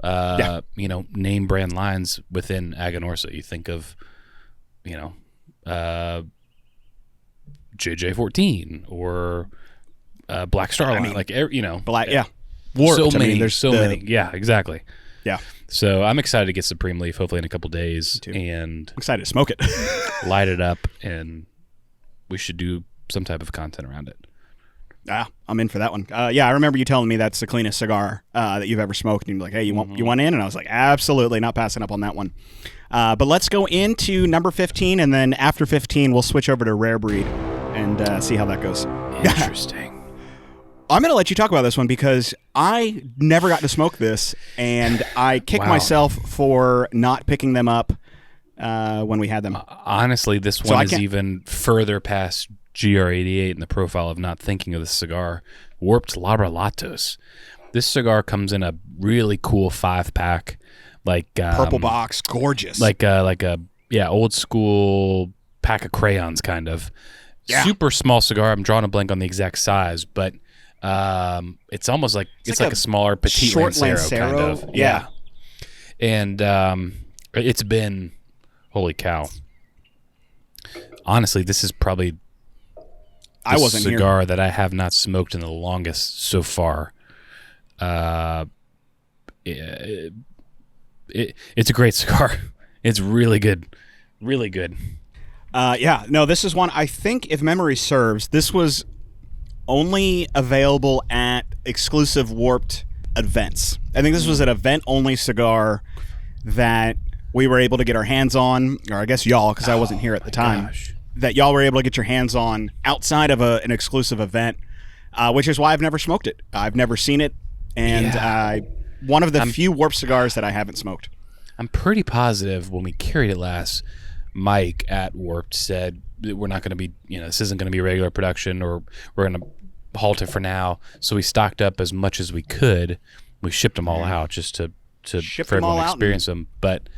name brand lines within Aganorsa. You think of JJ14 or Black Starlight, Black, Warped. So many. There's so many. Yeah, exactly. Yeah. So I'm excited to get Supreme Leaf hopefully in a couple days, and I'm excited to smoke it, light it up, and we should do some type of content around it. I'm in for that one. I remember you telling me that's the cleanest cigar that you've ever smoked, and you're like, hey, you want in? And I was like, absolutely, not passing up on that one. But let's go into number 15, and then after 15, we'll switch over to Rare Breed and see how that goes. Interesting. I'm going to let you talk about this one because I never got to smoke this, and I kick myself for not picking them up when we had them. Honestly, this one is even further past GR88 in the profile of not thinking of the cigar. Warped Labralatos. This cigar comes in a really cool 5-pack, like purple box, gorgeous, like a old school pack of crayons kind of. Yeah. Super small cigar. I'm drawing a blank on the exact size, but it's almost like it's like a smaller petite Lancero kind of. Yeah. And it's been, holy cow. Honestly, this is probably the cigar that I have not smoked in the longest so far. It's a great cigar. It's really good. Really good. This is one, I think, if memory serves, this was only available at exclusive Warped events. I think this was an event-only cigar that we were able to get our hands on, or I guess y'all, because I wasn't here at the time, that y'all were able to get your hands on outside of an exclusive event, which is why I've never smoked it. I've never seen it, and one of the few Warped cigars that I haven't smoked. I'm pretty positive when we carried it last, Mike at Warped said we're not going to be, this isn't going to be regular production, or we're going to halt it for now. So we stocked up as much as we could. We shipped them all out just for everyone to experience them. But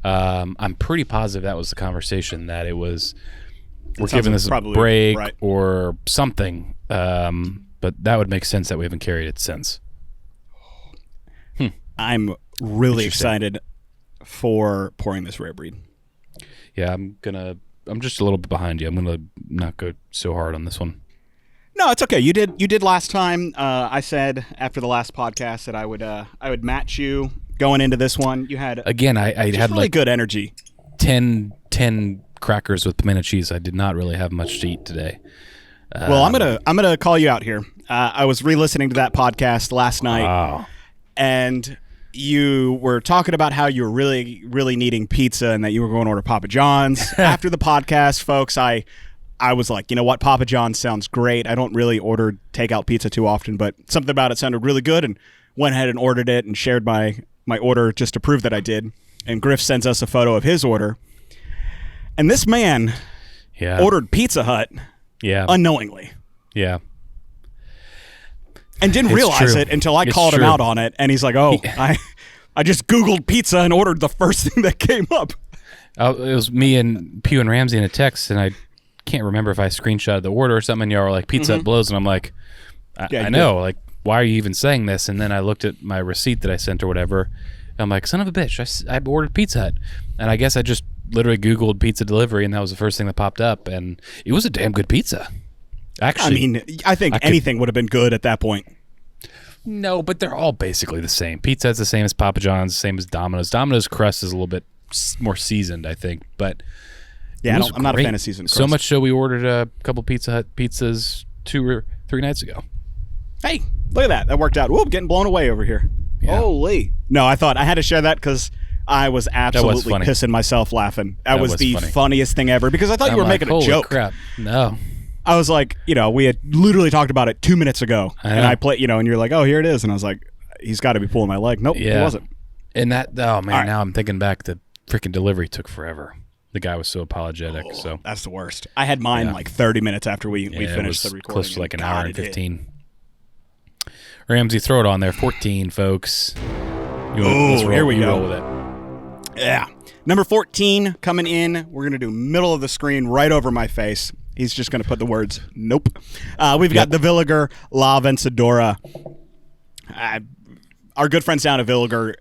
I'm pretty positive that was the conversation, that it was we're giving this a break or something. But that would make sense that we haven't carried it since. I'm really excited for pouring this rare breed. Yeah, I'm just a little bit behind you. I'm gonna not go so hard on this one. No, it's okay. You did last time. I said after the last podcast that I would match you going into this one. You had I had really good energy. 10 crackers with pimento cheese. I did not really have much to eat today. Well, I'm gonna call you out here. I was re-listening to that podcast last night, and you were talking about how you were really, really needing pizza and that you were going to order Papa John's. After the podcast, folks, I was like, you know what, Papa John's sounds great. I don't really order takeout pizza too often, but something about it sounded really good, and went ahead and ordered it and shared my order just to prove that I did. And Griff sends us a photo of his order. And this man ordered Pizza Hut unknowingly. Yeah. And didn't realize it until I called him out on it. And he's like, I just Googled pizza and ordered the first thing that came up. It was me and Pugh and Ramsey in a text, and I can't remember if I screenshotted the order or something, and y'all were like, Pizza Hut blows. And I'm like, I know. Like, why are you even saying this? And then I looked at my receipt that I sent or whatever. And I'm like, son of a bitch, I ordered Pizza Hut. And I guess I just literally Googled pizza delivery, and that was the first thing that popped up. And it was a damn good pizza. Actually, I mean, I think anything would have been good at that point. No, but they're all basically the same. Pizza Hut's the same as Papa John's, same as Domino's. Domino's crust is a little bit more seasoned, I think. But yeah, I'm not a fan of seasoned crust. So much so we ordered a couple Pizza Hut pizzas 2 or 3 nights ago. Hey, look at that. That worked out. Whoop, getting blown away over here. Yeah. Holy. No, I thought I had to share that because I was absolutely pissing myself laughing. That was the funniest thing ever, because I thought you were making a joke. Crap. No. I was like, we had literally talked about it 2 minutes ago, and I play, and you're like, oh, here it is, and I was like, he's got to be pulling my leg. Nope, it wasn't. And that, now I'm thinking back, the freaking delivery took forever. The guy was so apologetic. So that's the worst. I had mine like 30 minutes after we finished the recording. Close to like an hour and 15. Ramsey, throw it on there. 14, folks. Here we go. Roll with it. Yeah. Number 14 coming in. We're going to do middle of the screen right over my face. He's just going to put the words, nope. We've got the Villiger La Vencedora. Our good friends down at Villiger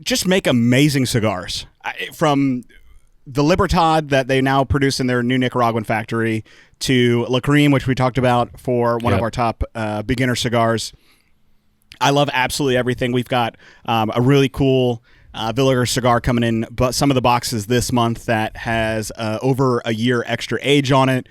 just make amazing cigars. From the Libertad that they now produce in their new Nicaraguan factory to La Cream, which we talked about for one of our top beginner cigars. I love absolutely everything. We've got a really cool Villiger cigar coming in, but some of the boxes this month that has over a year extra age on it.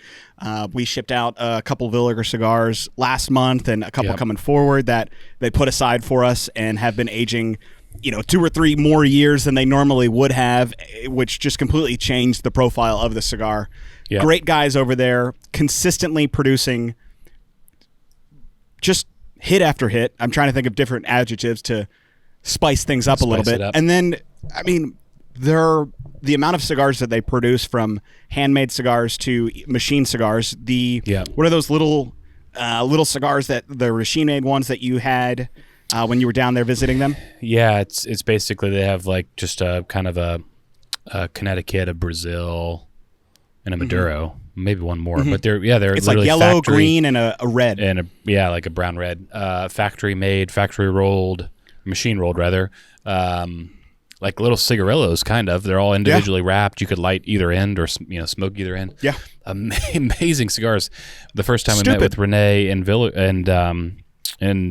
We shipped out a couple Villiger cigars last month, and a couple coming forward that they put aside for us and have been aging 2 or 3 more years than they normally would have, which just completely changed the profile of the cigar. Great guys over there, consistently producing just hit after hit. I'm trying to think of different adjectives to spice things up a little bit. And then, I mean, the amount of cigars that they produce, from handmade cigars to machine cigars. What are those little cigars, that the machine-made ones that you had when you were down there visiting them? Yeah, it's basically they have like just a kind of a Connecticut, a Brazil, and a Maduro. Maybe one more, but they're it's like yellow, green, and a red, and like a brown red, factory made, factory rolled, machine rolled rather, like little cigarillos kind of. They're all individually wrapped. You could light either end or smoke either end. Yeah, amazing cigars. The first time we met with Renee and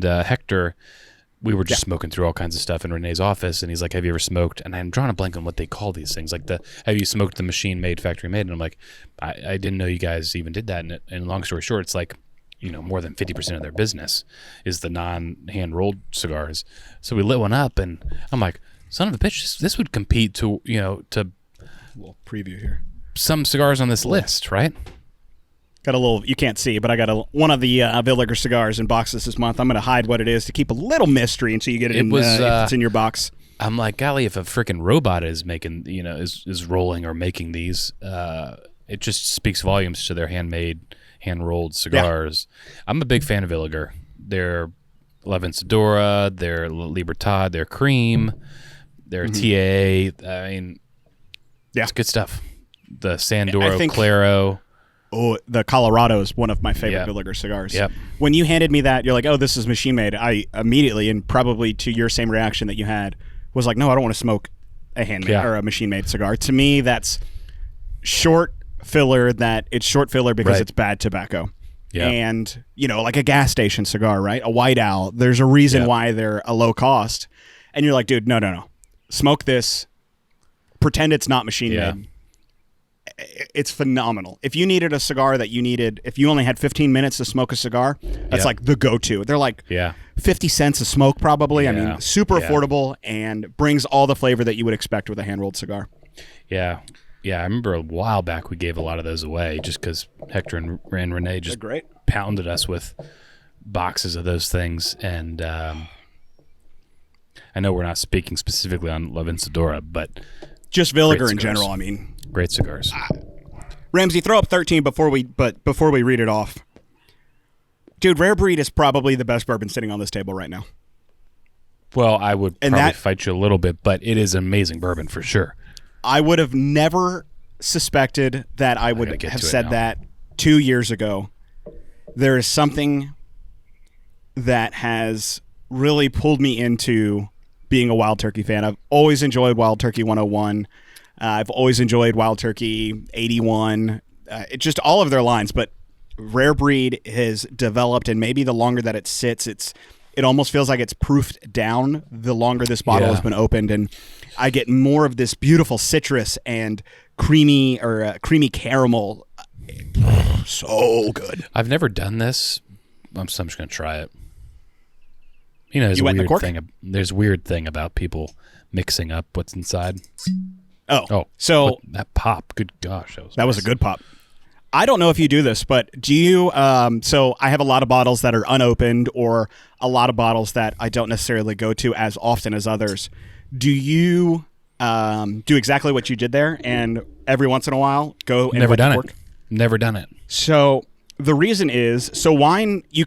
Hector, we were just smoking through all kinds of stuff in Renee's office, and he's like, "Have you ever smoked?" And I'm drawing a blank on what they call these things, like have you smoked the machine-made, factory-made? And I'm like, I didn't know you guys even did that. And long story short, it's like, more than 50% of their business is the non-hand rolled cigars. So we lit one up, and I'm like, son of a bitch, this would compete to a little preview here. Some cigars on this list, right? Got a little, you can't see, but I got one of the Villiger cigars in boxes this month. I'm going to hide what it is to keep a little mystery until you get it in, if it's in your box. I'm like, golly, if a freaking robot is making, is rolling or making these, it just speaks volumes to their handmade, hand-rolled cigars. Yeah. I'm a big fan of Villiger. Their La Vencedora, their Libertad, their Cream, their TA. I mean, it's good stuff. The Sandoro, Claro. Oh, the Colorado is one of my favorite Villiger cigars. Yep. When you handed me that, you're like, oh, this is machine made. I immediately, and probably to your same reaction that you had, was like, no, I don't want to smoke a handmade or a machine made cigar. To me, that's short filler. It's short filler because it's bad tobacco. Yeah. And, like a gas station cigar, right? A White Owl. There's a reason why they're a low cost. And you're like, dude, no. Smoke this. Pretend it's not machine made. It's phenomenal. If you needed a cigar if you only had 15 minutes to smoke a cigar, that's like the go-to. They're like 50 cents a smoke probably. I mean, super affordable and brings all the flavor that you would expect with a hand-rolled cigar. Yeah. Yeah, I remember a while back we gave a lot of those away just because Hector and Renee just pounded us with boxes of those things. And I know we're not speaking specifically on La Vencedora, but just Villiger in general, I mean. Great cigars. Ramsey, throw up 13 before we read it off. Dude, Rare Breed is probably the best bourbon sitting on this table right now. Well, I would probably fight you a little bit, but it is amazing bourbon for sure. I would have never suspected that I would have said that 2 years ago. There is something that has really pulled me into being a Wild Turkey fan. I've always enjoyed Wild Turkey 101. I've always enjoyed Wild Turkey 81, just all of their lines. But Rare Breed has developed, and maybe the longer that it sits, it almost feels like it's proofed down the longer this bottle has been opened, and I get more of this beautiful citrus and creamy caramel. So good. I've never done this. I'm just going to try it. There's a weird thing about people mixing up what's inside. Oh, so that pop, good gosh. That was a good pop. I don't know if you do this, but do you, so I have a lot of bottles that are unopened or a lot of bottles that I don't necessarily go to as often as others. Do you do exactly what you did there and every once in a while go and Never done it. Never done it. So the reason is, wine you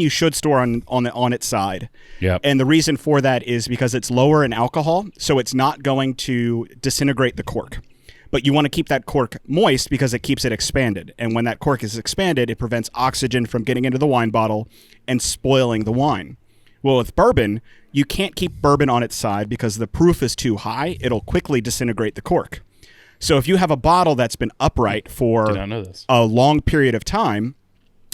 should store on its side. Yeah. And the reason for that is because it's lower in alcohol, so it's not going to disintegrate the cork. But you want to keep that cork moist because it keeps it expanded. And when that cork is expanded, it prevents oxygen from getting into the wine bottle and spoiling the wine. Well, with bourbon, you can't keep bourbon on its side because the proof is too high. It'll quickly disintegrate the cork. So if you have a bottle that's been upright for a long period of time,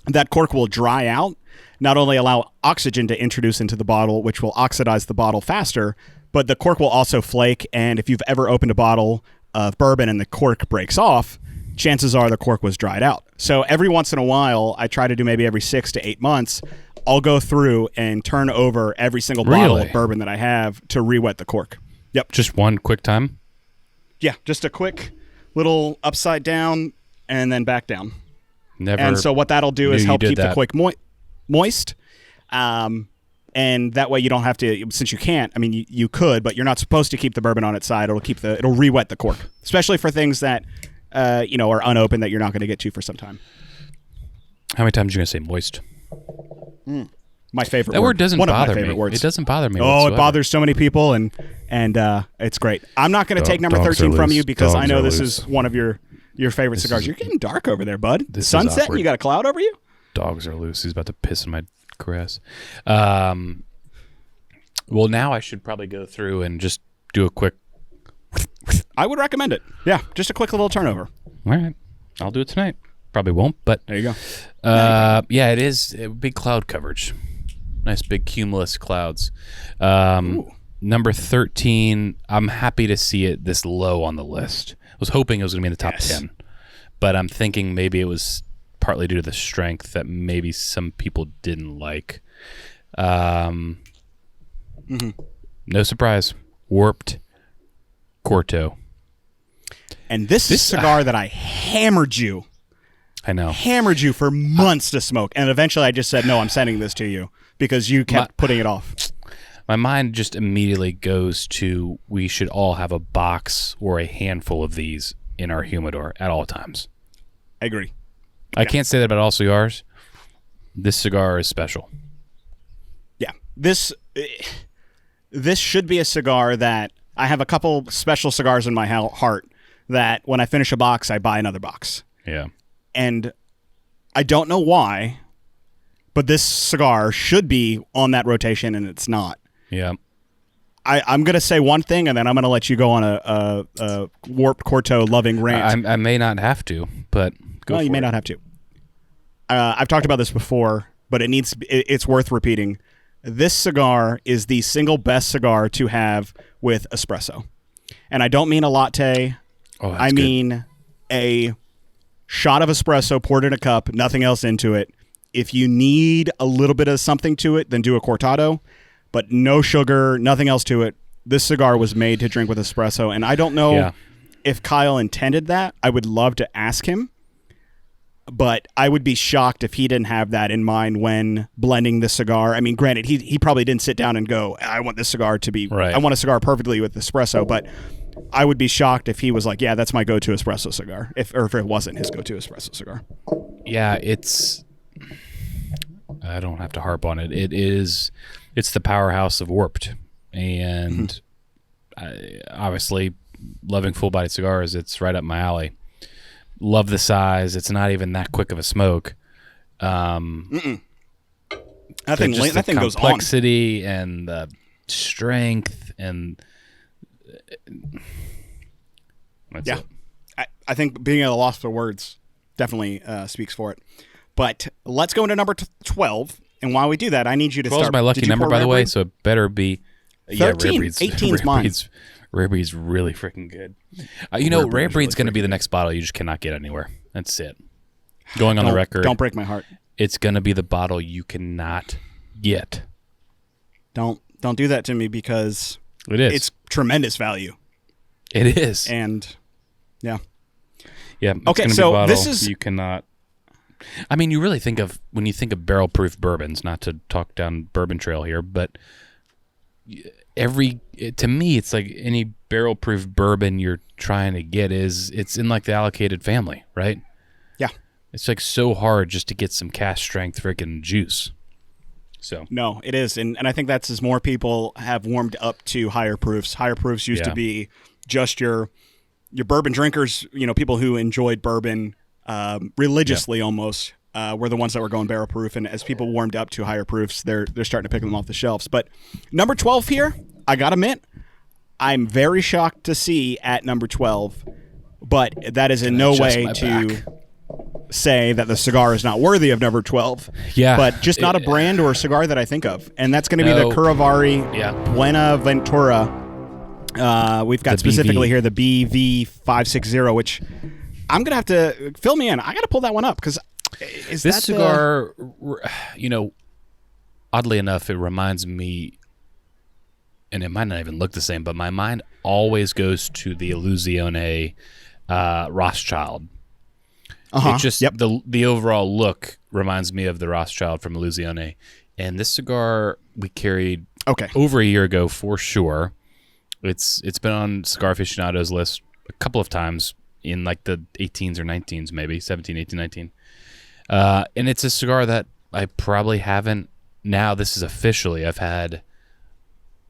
that cork will dry out, not only allow oxygen to introduce into the bottle, which will oxidize the bottle faster, but the cork will also flake. And if you've ever opened a bottle of bourbon and the cork breaks off, chances are the cork was dried out. So every once in a while, I try to do maybe every 6 to 8 months, I'll go through and turn over every single bottle of bourbon that I have to re-wet the cork. Yep. Just one quick time? Yeah, just a quick little upside down and then back down. Never. And so what that'll do is help keep the cork moist. And that way you don't have to, since you can't, I mean, you could, but you're not supposed to keep the bourbon on its side. It'll re-wet the cork, especially for things that, are unopened that you're not going to get to for some time. How many times are you going to say moist? My favorite That word doesn't One bother of my me. favorite words. It doesn't bother me Oh, whatsoever. it bothers so many people, and it's great. I'm not going to take number 13 from you because I know this is one of your favorite cigars. You're getting dark over there, bud. Sunset and you got a cloud over you? Dogs are loose. He's about to piss in my grass. Well, now I should probably go through and just do a quick... I would recommend it. Yeah, just a quick little turnover. All right. I'll do it tonight. Probably won't, but... There you go. Yeah, it is big cloud coverage. Nice big cumulus clouds. Number 13, I'm happy to see it this low on the list. I was hoping it was going to be in the top 10, but I'm thinking maybe it was partly due to the strength that maybe some people didn't like. No surprise. Warped Corto. And this is a cigar that I hammered you. I know. Hammered you for months to smoke. And eventually I just said, no, I'm sending this to you because you kept putting it off. My mind just immediately goes to we should all have a box or a handful of these in our humidor at all times. I agree. I can't say that about all cigars. This cigar is special. Yeah. This should be a cigar that I have a couple special cigars in my heart that when I finish a box, I buy another box. Yeah. And I don't know why, but this cigar should be on that rotation, and it's not. Yeah. I'm going to say one thing, and then I'm going to let you go on a Warped Corto loving rant. I may not have to, but go for you may not have to. I've talked about this before, but it's worth repeating. This cigar is the single best cigar to have with espresso. And I don't mean a latte. I mean a shot of espresso poured in a cup, nothing else into it. If you need a little bit of something to it, then do a cortado, but no sugar, nothing else to it. This cigar was made to drink with espresso, and I don't know if Kyle intended that. I would love to ask him, but I would be shocked if he didn't have that in mind when blending the cigar. I mean, granted, he probably didn't sit down and go, I want this cigar to be, I want a cigar perfectly with espresso, but I would be shocked if he was like, yeah, that's my go-to espresso cigar, if it wasn't his go-to espresso cigar. Yeah, I don't have to harp on it. It's the powerhouse of Warped, and obviously loving full-bodied cigars, it's right up my alley. Love the size. It's not even that quick of a smoke. That thing goes on. The complexity and the strength and yeah. I think being at a loss for words definitely speaks for it. But let's go into number 12. And while we do that, I need you to 12 start. 12 is my lucky number, by the way, so it better be 13. 18's mine. Rare Breed's really freaking good. Rare Breed's going to be the next bottle you just cannot get anywhere. That's it. Going on the record. Don't break my heart. It's going to be the bottle you cannot get. Don't do that to me because it's tremendous value. It is. And yeah. Yeah. Okay, so this is you cannot. I mean, you really think of when you think of barrel-proof bourbons, not to talk down Bourbon Trail here, but to me, it's like any barrel-proof bourbon you're trying to get it's in like the allocated family, right? Yeah. It's like so hard just to get some cask strength freaking juice. So no, it is, and I think that's as more people have warmed up to higher proofs. Higher proofs used to be just your bourbon drinkers, people who enjoyed bourbon religiously almost. Were the ones that were going barrel proof, and as people warmed up to higher proofs, they're starting to pick them off the shelves. But number 12 here, I gotta admit, I'm very shocked to see at number 12, but that is in no way to say that the cigar is not worthy of number 12. Yeah, but just not a brand or a cigar that I think of, and that's going to be the Curavari Buenaventura. We've got specifically here the BV560, which I'm gonna have to fill me in. I got to pull that one up because. This cigar, oddly enough, it reminds me, and it might not even look the same, but my mind always goes to the Illusione Rothschild. It just the overall look reminds me of the Rothschild from Illusione. And this cigar we carried Okay. over a year ago for sure. It's been on Cigar Aficionado's list a couple of times in like the 18s or 19s, maybe 17, 18, 19. And it's a cigar that I probably haven't. Now this is officially. I've had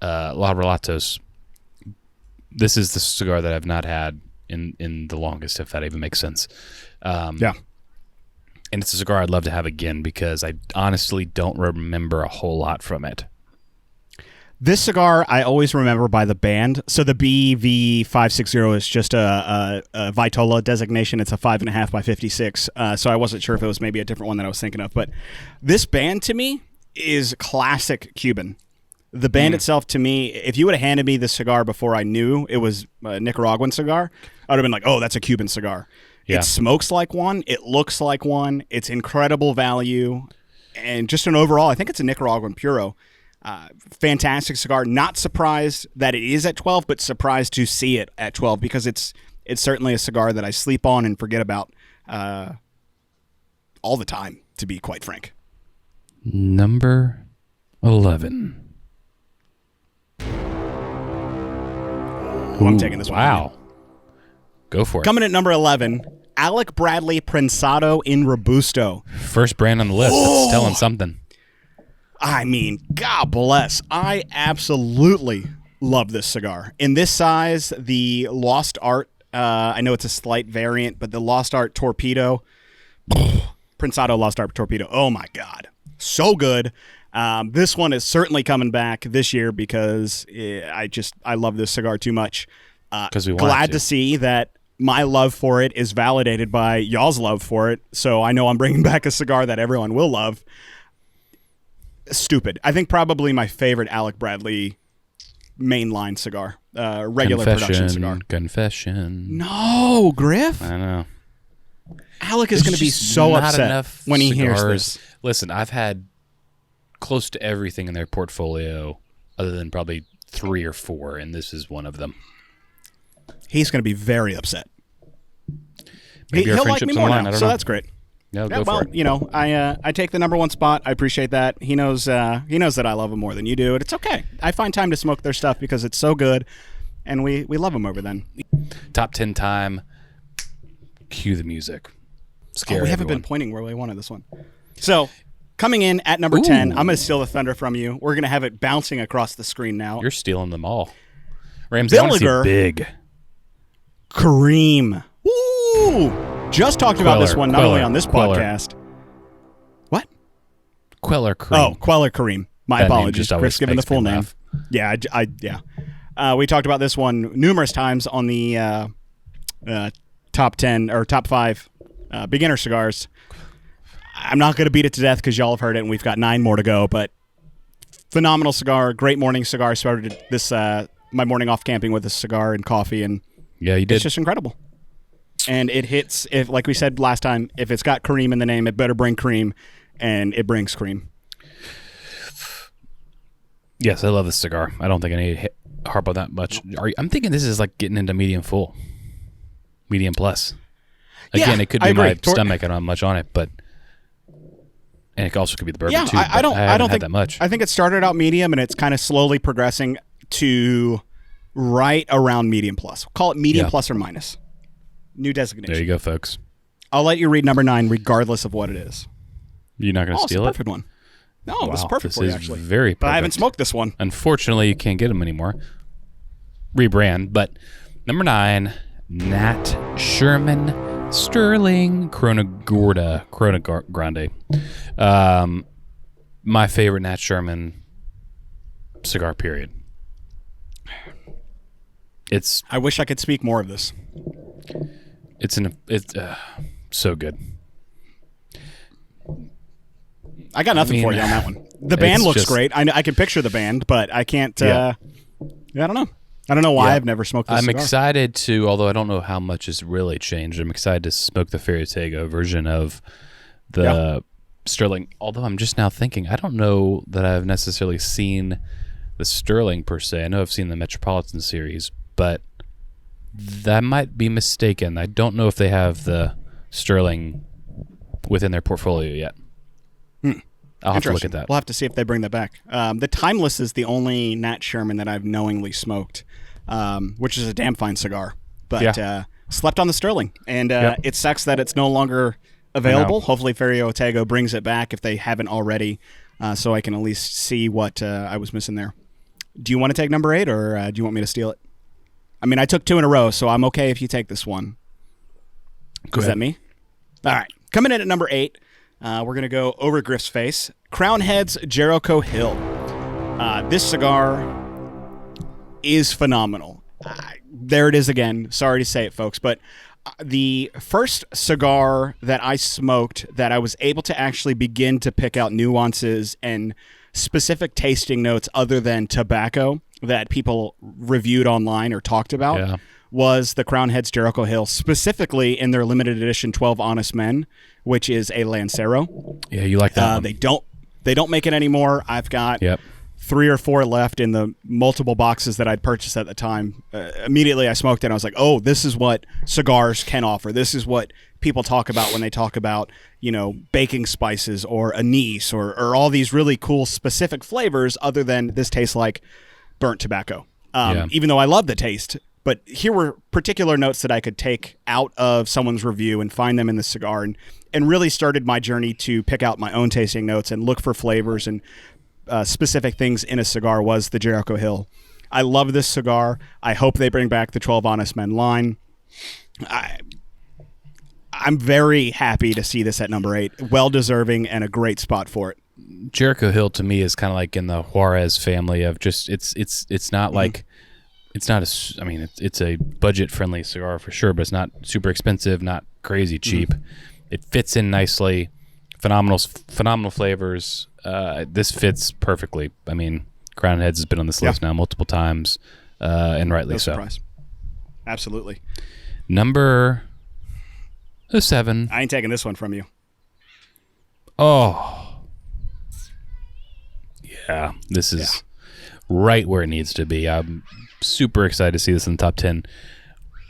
La Relatos. This is the cigar that I've not had in the longest, if that even makes sense. Yeah. And it's a cigar I'd love to have again because I honestly don't remember a whole lot from it. This cigar I always remember by the band. So the BV560 is just a Vitola designation. It's a 5.5 by 56. So I wasn't sure if it was maybe a different one that I was thinking of. But this band to me is classic Cuban. The band itself to me, if you would have handed me this cigar before I knew it was a Nicaraguan cigar, I would have been like, oh, that's a Cuban cigar. Yeah. It smokes like one. It looks like one. It's incredible value. And just an overall, I think it's a Nicaraguan Puro. Fantastic cigar. Not surprised that it is at 12, but surprised to see it at 12 because it's certainly a cigar that I sleep on and forget about all the time, to be quite frank. Number 11. I'm taking this one. Wow. Go for it. Coming at number 11, Alec Bradley Prensado in Robusto. First brand on the list. That's telling something. I mean, God bless. I absolutely love this cigar. In this size, the Lost Art, I know it's a slight variant, but the Lost Art Torpedo, Prensado Lost Art Torpedo, oh my God. So good. This one is certainly coming back this year because I love this cigar too much. Glad to see that my love for it is validated by y'all's love for it. So I know I'm bringing back a cigar that everyone will love. Stupid. I think probably my favorite Alec Bradley mainline cigar, regular production cigar. Confession. No, Griff. I know. Alec is going to be so upset when he hears this. Listen, I've had close to everything in their portfolio other than probably 3 or 4, and this is one of them. He's going to be very upset. Maybe he'll like me more now, so that's great. No, go for it. You know, I take the number 1 spot. I appreciate that. He knows that I love him more than you do, and it's okay. I find time to smoke their stuff because it's so good, and we love him over then. Top 10 time. Cue the music. Scare we haven't been pointing where we wanted this one. So, coming in at number 10, I'm going to steal the thunder from you. We're going to have it bouncing across the screen now. You're stealing them all. Ramsey, I want to see big. Kareem. Woo! Just talked about this one, not only on this podcast. What? Queller Kareem. Oh, Queller Kareem. My apologies. Chris given the full name. Yeah, yeah. We talked about this one numerous times on the top 10 or top 5 beginner cigars. I'm not going to beat it to death because y'all have heard it, and we've got 9 more to go. But phenomenal cigar, great morning cigar. Started this my morning off camping with a cigar and coffee, and yeah, you did. It's just incredible. And it hits, if like we said last time, if it's got cream in the name, it better bring cream, and it brings cream. Yes, I love this cigar. I don't think I need to harp on that much. I'm thinking this is like getting into medium full, medium plus. Again, it could be my stomach. I don't have much on it, but and it also could be the bourbon too. I don't think that much. I think it started out medium, and it's kind of slowly progressing to right around medium plus. Call it medium plus or minus. New designation. There you go, folks. I'll let you read number 9 regardless of what it is. You're not going to steal it? It's a perfect one. No, wow, this is perfect for you, actually. Very perfect. But I haven't smoked this one. Unfortunately, you can't get them anymore. Rebrand. But number 9, Nat Sherman Sterling Corona Grande. My favorite Nat Sherman cigar, period. I wish I could speak more of this. It's so good. I got nothing for you on that one. The band looks great. I can picture the band, but I can't. I don't know. I don't know why I've never smoked this cigar. Excited to, although I don't know how much has really changed. I'm excited to smoke the Ferriotego version of the Sterling. Although I'm just now thinking, I don't know that I've necessarily seen the Sterling per se. I know I've seen the Metropolitan series, but that might be mistaken. I don't know if they have the Sterling within their portfolio yet. I'll have to look at that. We'll have to see if they bring that back. The Timeless is the only Nat Sherman that I've knowingly smoked, which is a damn fine cigar. But slept on the Sterling, and it sucks that it's no longer available. Hopefully Ferio Otego brings it back if they haven't already, so I can at least see what I was missing there. Do you want to take number 8, or do you want me to steal it? I mean, I took 2 in a row, so I'm okay if you take this one. Is that me? All right. Coming in at number 8, we're going to go over Griff's face. Crown Heads Jericho Hill. This cigar is phenomenal. There it is again. Sorry to say it, folks, but the first cigar that I smoked that I was able to actually begin to pick out nuances and specific tasting notes other than tobacco that people reviewed online or talked about was the Crown Heads Jericho Hill, specifically in their limited edition 12 Honest Men, which is a Lancero. Yeah, you like that one. They don't make it anymore. I've got 3 or 4 left in the multiple boxes that I'd purchased at the time. Immediately I smoked it and I was like, oh, this is what cigars can offer. This is what people talk about when they talk about, baking spices or anise or all these really cool specific flavors other than this tastes like burnt tobacco. Even though I love the taste. But here were particular notes that I could take out of someone's review and find them in the cigar and really started my journey to pick out my own tasting notes and look for flavors and specific things in a cigar was the Jericho Hill. I love this cigar. I hope they bring back the 12 Honest Men line. I'm very happy to see this at number 8. Well-deserving and a great spot for it. Jericho Hill to me is kind of like in the Juarez family of just it's not like it's not it's a budget-friendly cigar for sure, but it's not super expensive, not crazy cheap. It fits in nicely. Phenomenal flavors. This fits perfectly. I mean, Crown Heads has been on this list now multiple times, and rightly so. Surprise. Absolutely. Number 7. I ain't taking this one from you. Oh. Yeah, this is right where it needs to be. I'm super excited to see this in the top 10.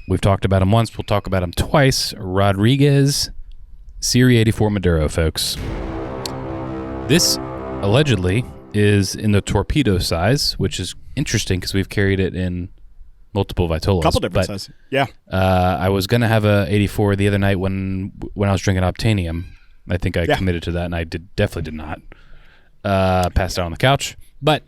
We've talked about him once. We'll talk about him twice. Rodriguez Serie 84 Maduro, folks. This allegedly is in the torpedo size, which is interesting because we've carried it in multiple Vitolas. Couple different sizes. Yeah. I was going to have a 84 the other night when I was drinking Obtanium. I think I committed to that, and I definitely did not. Passed out on the couch. But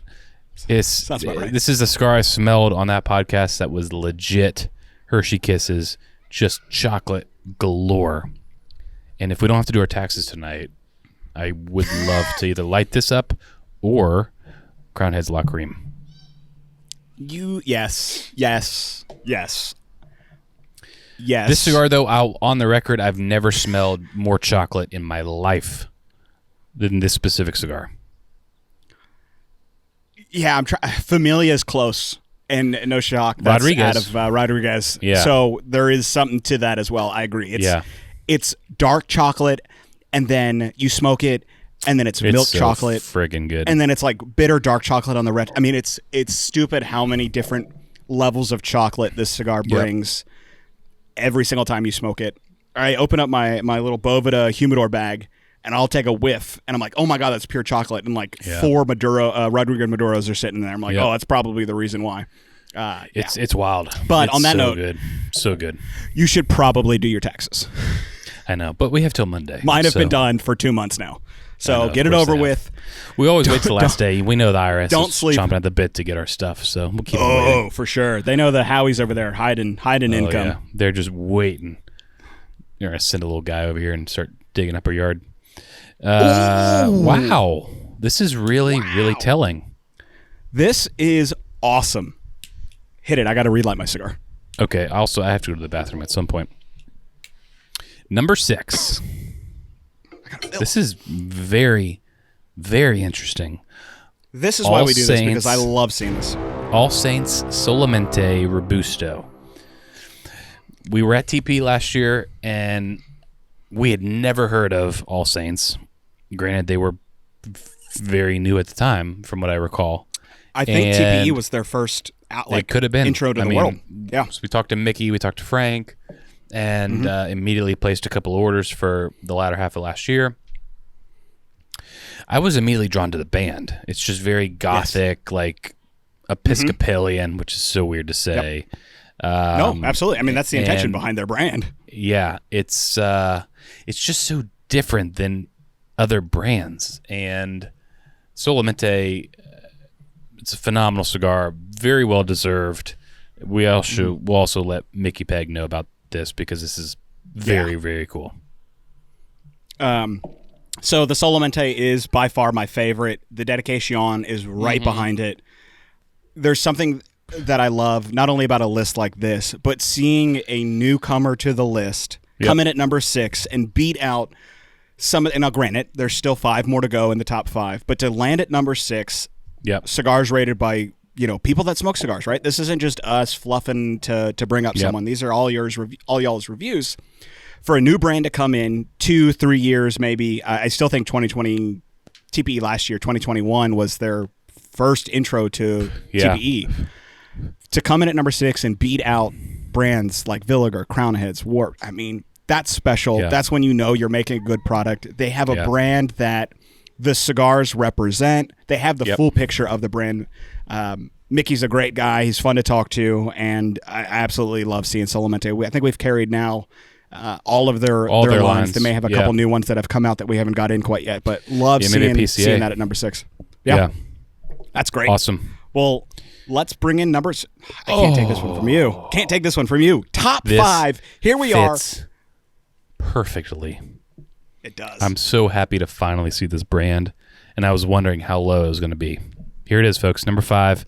Sounds about right. This is a cigar I smelled on that podcast that was legit Hershey Kisses, just chocolate galore. And if we don't have to do our taxes tonight, I would love to either light this up or Crown Heads La Cream. Yes. This cigar, though, on the record, I've never smelled more chocolate in my life than this specific cigar. Yeah, Familia is close, and no shock. That's Rodriguez. Out of Rodriguez. Yeah. So there is something to that as well. I agree. It's dark chocolate, and then you smoke it, and then it's milk so chocolate. Friggin' good. And then it's like bitter dark chocolate on the red. I mean, it's stupid how many different levels of chocolate this cigar brings every single time you smoke it. I open up my little Boveda humidor bag, and I'll take a whiff, and I'm like, oh my God, that's pure chocolate. And like 4 Rodriguez Maduros are sitting there. I'm like, oh, that's probably the reason why. It's wild. But it's on that note, good. So good. You should probably do your taxes. I know, but we have till Monday. Mine have been done for 2 months now. So get it over with. We always wait till the last day. We know the IRS is sleep. chomping at the bit to get our stuff, so we'll keep them waiting. Oh, for sure. They know the Howies over there hiding income. Yeah. They're just waiting. You're going to send a little guy over here and start digging up our yard. Wow. This is really telling. This is awesome. Hit it. I got to relight my cigar. Okay. Also, I have to go to the bathroom at some point. Number 6. This is very, very interesting. This is why we do this, because I love seeing this. All Saints Solamente Robusto. We were at TP last year, and we had never heard of All Saints. Granted, they were very new at the time, from what I recall. I think TPE was their first could have been intro to the world. Yeah. So we talked to Mickey, we talked to Frank, and immediately placed a couple orders for the latter half of last year. I was immediately drawn to the band. It's just very gothic, like Episcopalian, which is so weird to say. Yep. No, absolutely. I mean, that's the intention behind their brand. Yeah, it's just so different than other brands. And Solamente, it's a phenomenal cigar, very well deserved. We'll also let Mickey Peg know about this because this is very, very cool. So the Solamente is by far my favorite. The Dedication is right behind it. There's something that I love not only about a list like this, but seeing a newcomer to the list come in at number 6 and beat out some. And now, granted, there's still 5 more to go in the top 5, but to land at number 6, cigars rated by people that smoke cigars, right? This isn't just us fluffing to bring up someone. These are all y'all's reviews. For a new brand to come in 2-3 years, maybe. I still think 2020 TPE last year, 2021 was their first intro to TPE. To come in at number 6 and beat out brands like Villiger, Crown Heads, Warp. I mean, that's special. Yeah. That's when you know you're making a good product. They have a brand that the cigars represent. They have the full picture of the brand. Mickey's a great guy. He's fun to talk to, and I absolutely love seeing Solamente. I think we've carried now all of their lines. They may have a couple new ones that have come out that we haven't got in quite yet, but love seeing that at number 6. Yeah. That's great. Awesome. Well, let's bring in numbers. I can't take this one from you. Can't take this one from you. Top 5. Here we are. Perfectly. It does. I'm so happy to finally see this brand, and I was wondering how low it was going to be. Here it is, folks. Number 5,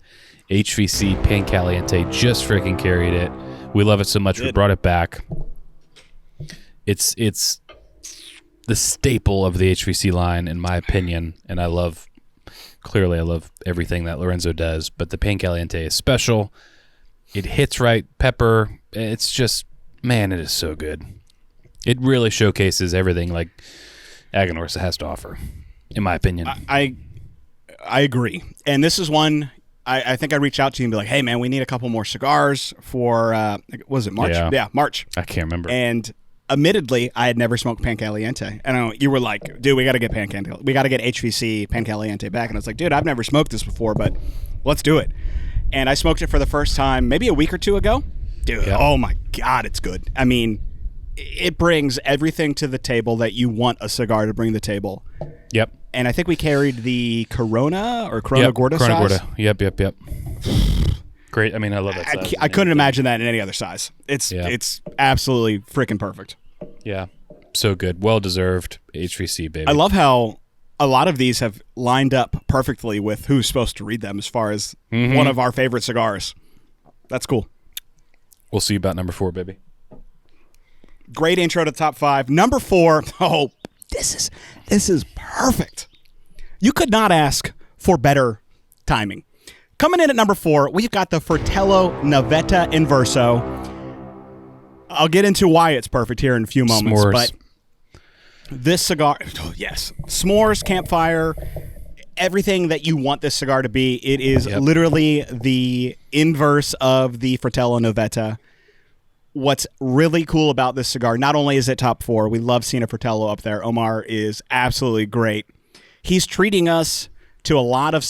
HVC Pan Caliente. Just freaking carried it. We love it so much. We brought it back. It's the staple of the HVC line, in my opinion, and I love everything that Lorenzo does, but the Pan Caliente is special. It hits right, pepper. It's just, man, it is so good. It really showcases everything like Aganorsa has to offer, in my opinion. I agree. And this is one, I think I reached out to you and be like, hey, man, we need a couple more cigars for, was it March? Yeah, March. I can't remember. And admittedly, I had never smoked Pan Caliente. And you were like, dude, we got to get we got to get HVC Pan Caliente back. And I was like, dude, I've never smoked this before, but let's do it. And I smoked it for the first time maybe a week or 2 ago. Dude, oh my God, it's good. I mean, it brings everything to the table that you want a cigar to bring to the table. Yep. And I think we carried the Corona or Corona Gorda size. Corona Gorda. Yep. Great. I mean, I love that size. I couldn't imagine that in any other size. It's absolutely freaking perfect. Yeah. So good. Well deserved. HVC, baby. I love how a lot of these have lined up perfectly with who's supposed to read them as far as one of our favorite cigars. That's cool. We'll see you about number 4, baby. Great intro to the top 5. Number 4. Oh, this is perfect. You could not ask for better timing. Coming in at number 4, we've got the Fratello Navetta Inverso. I'll get into why it's perfect here in a few moments. S'mores. But this cigar, yes, s'mores, campfire, everything that you want this cigar to be. It is literally the inverse of the Fratello Navetta. What's really cool about this cigar, not only is it top 4, we love seeing a Fratello up there. Omar is absolutely great. He's treating us to a lot of,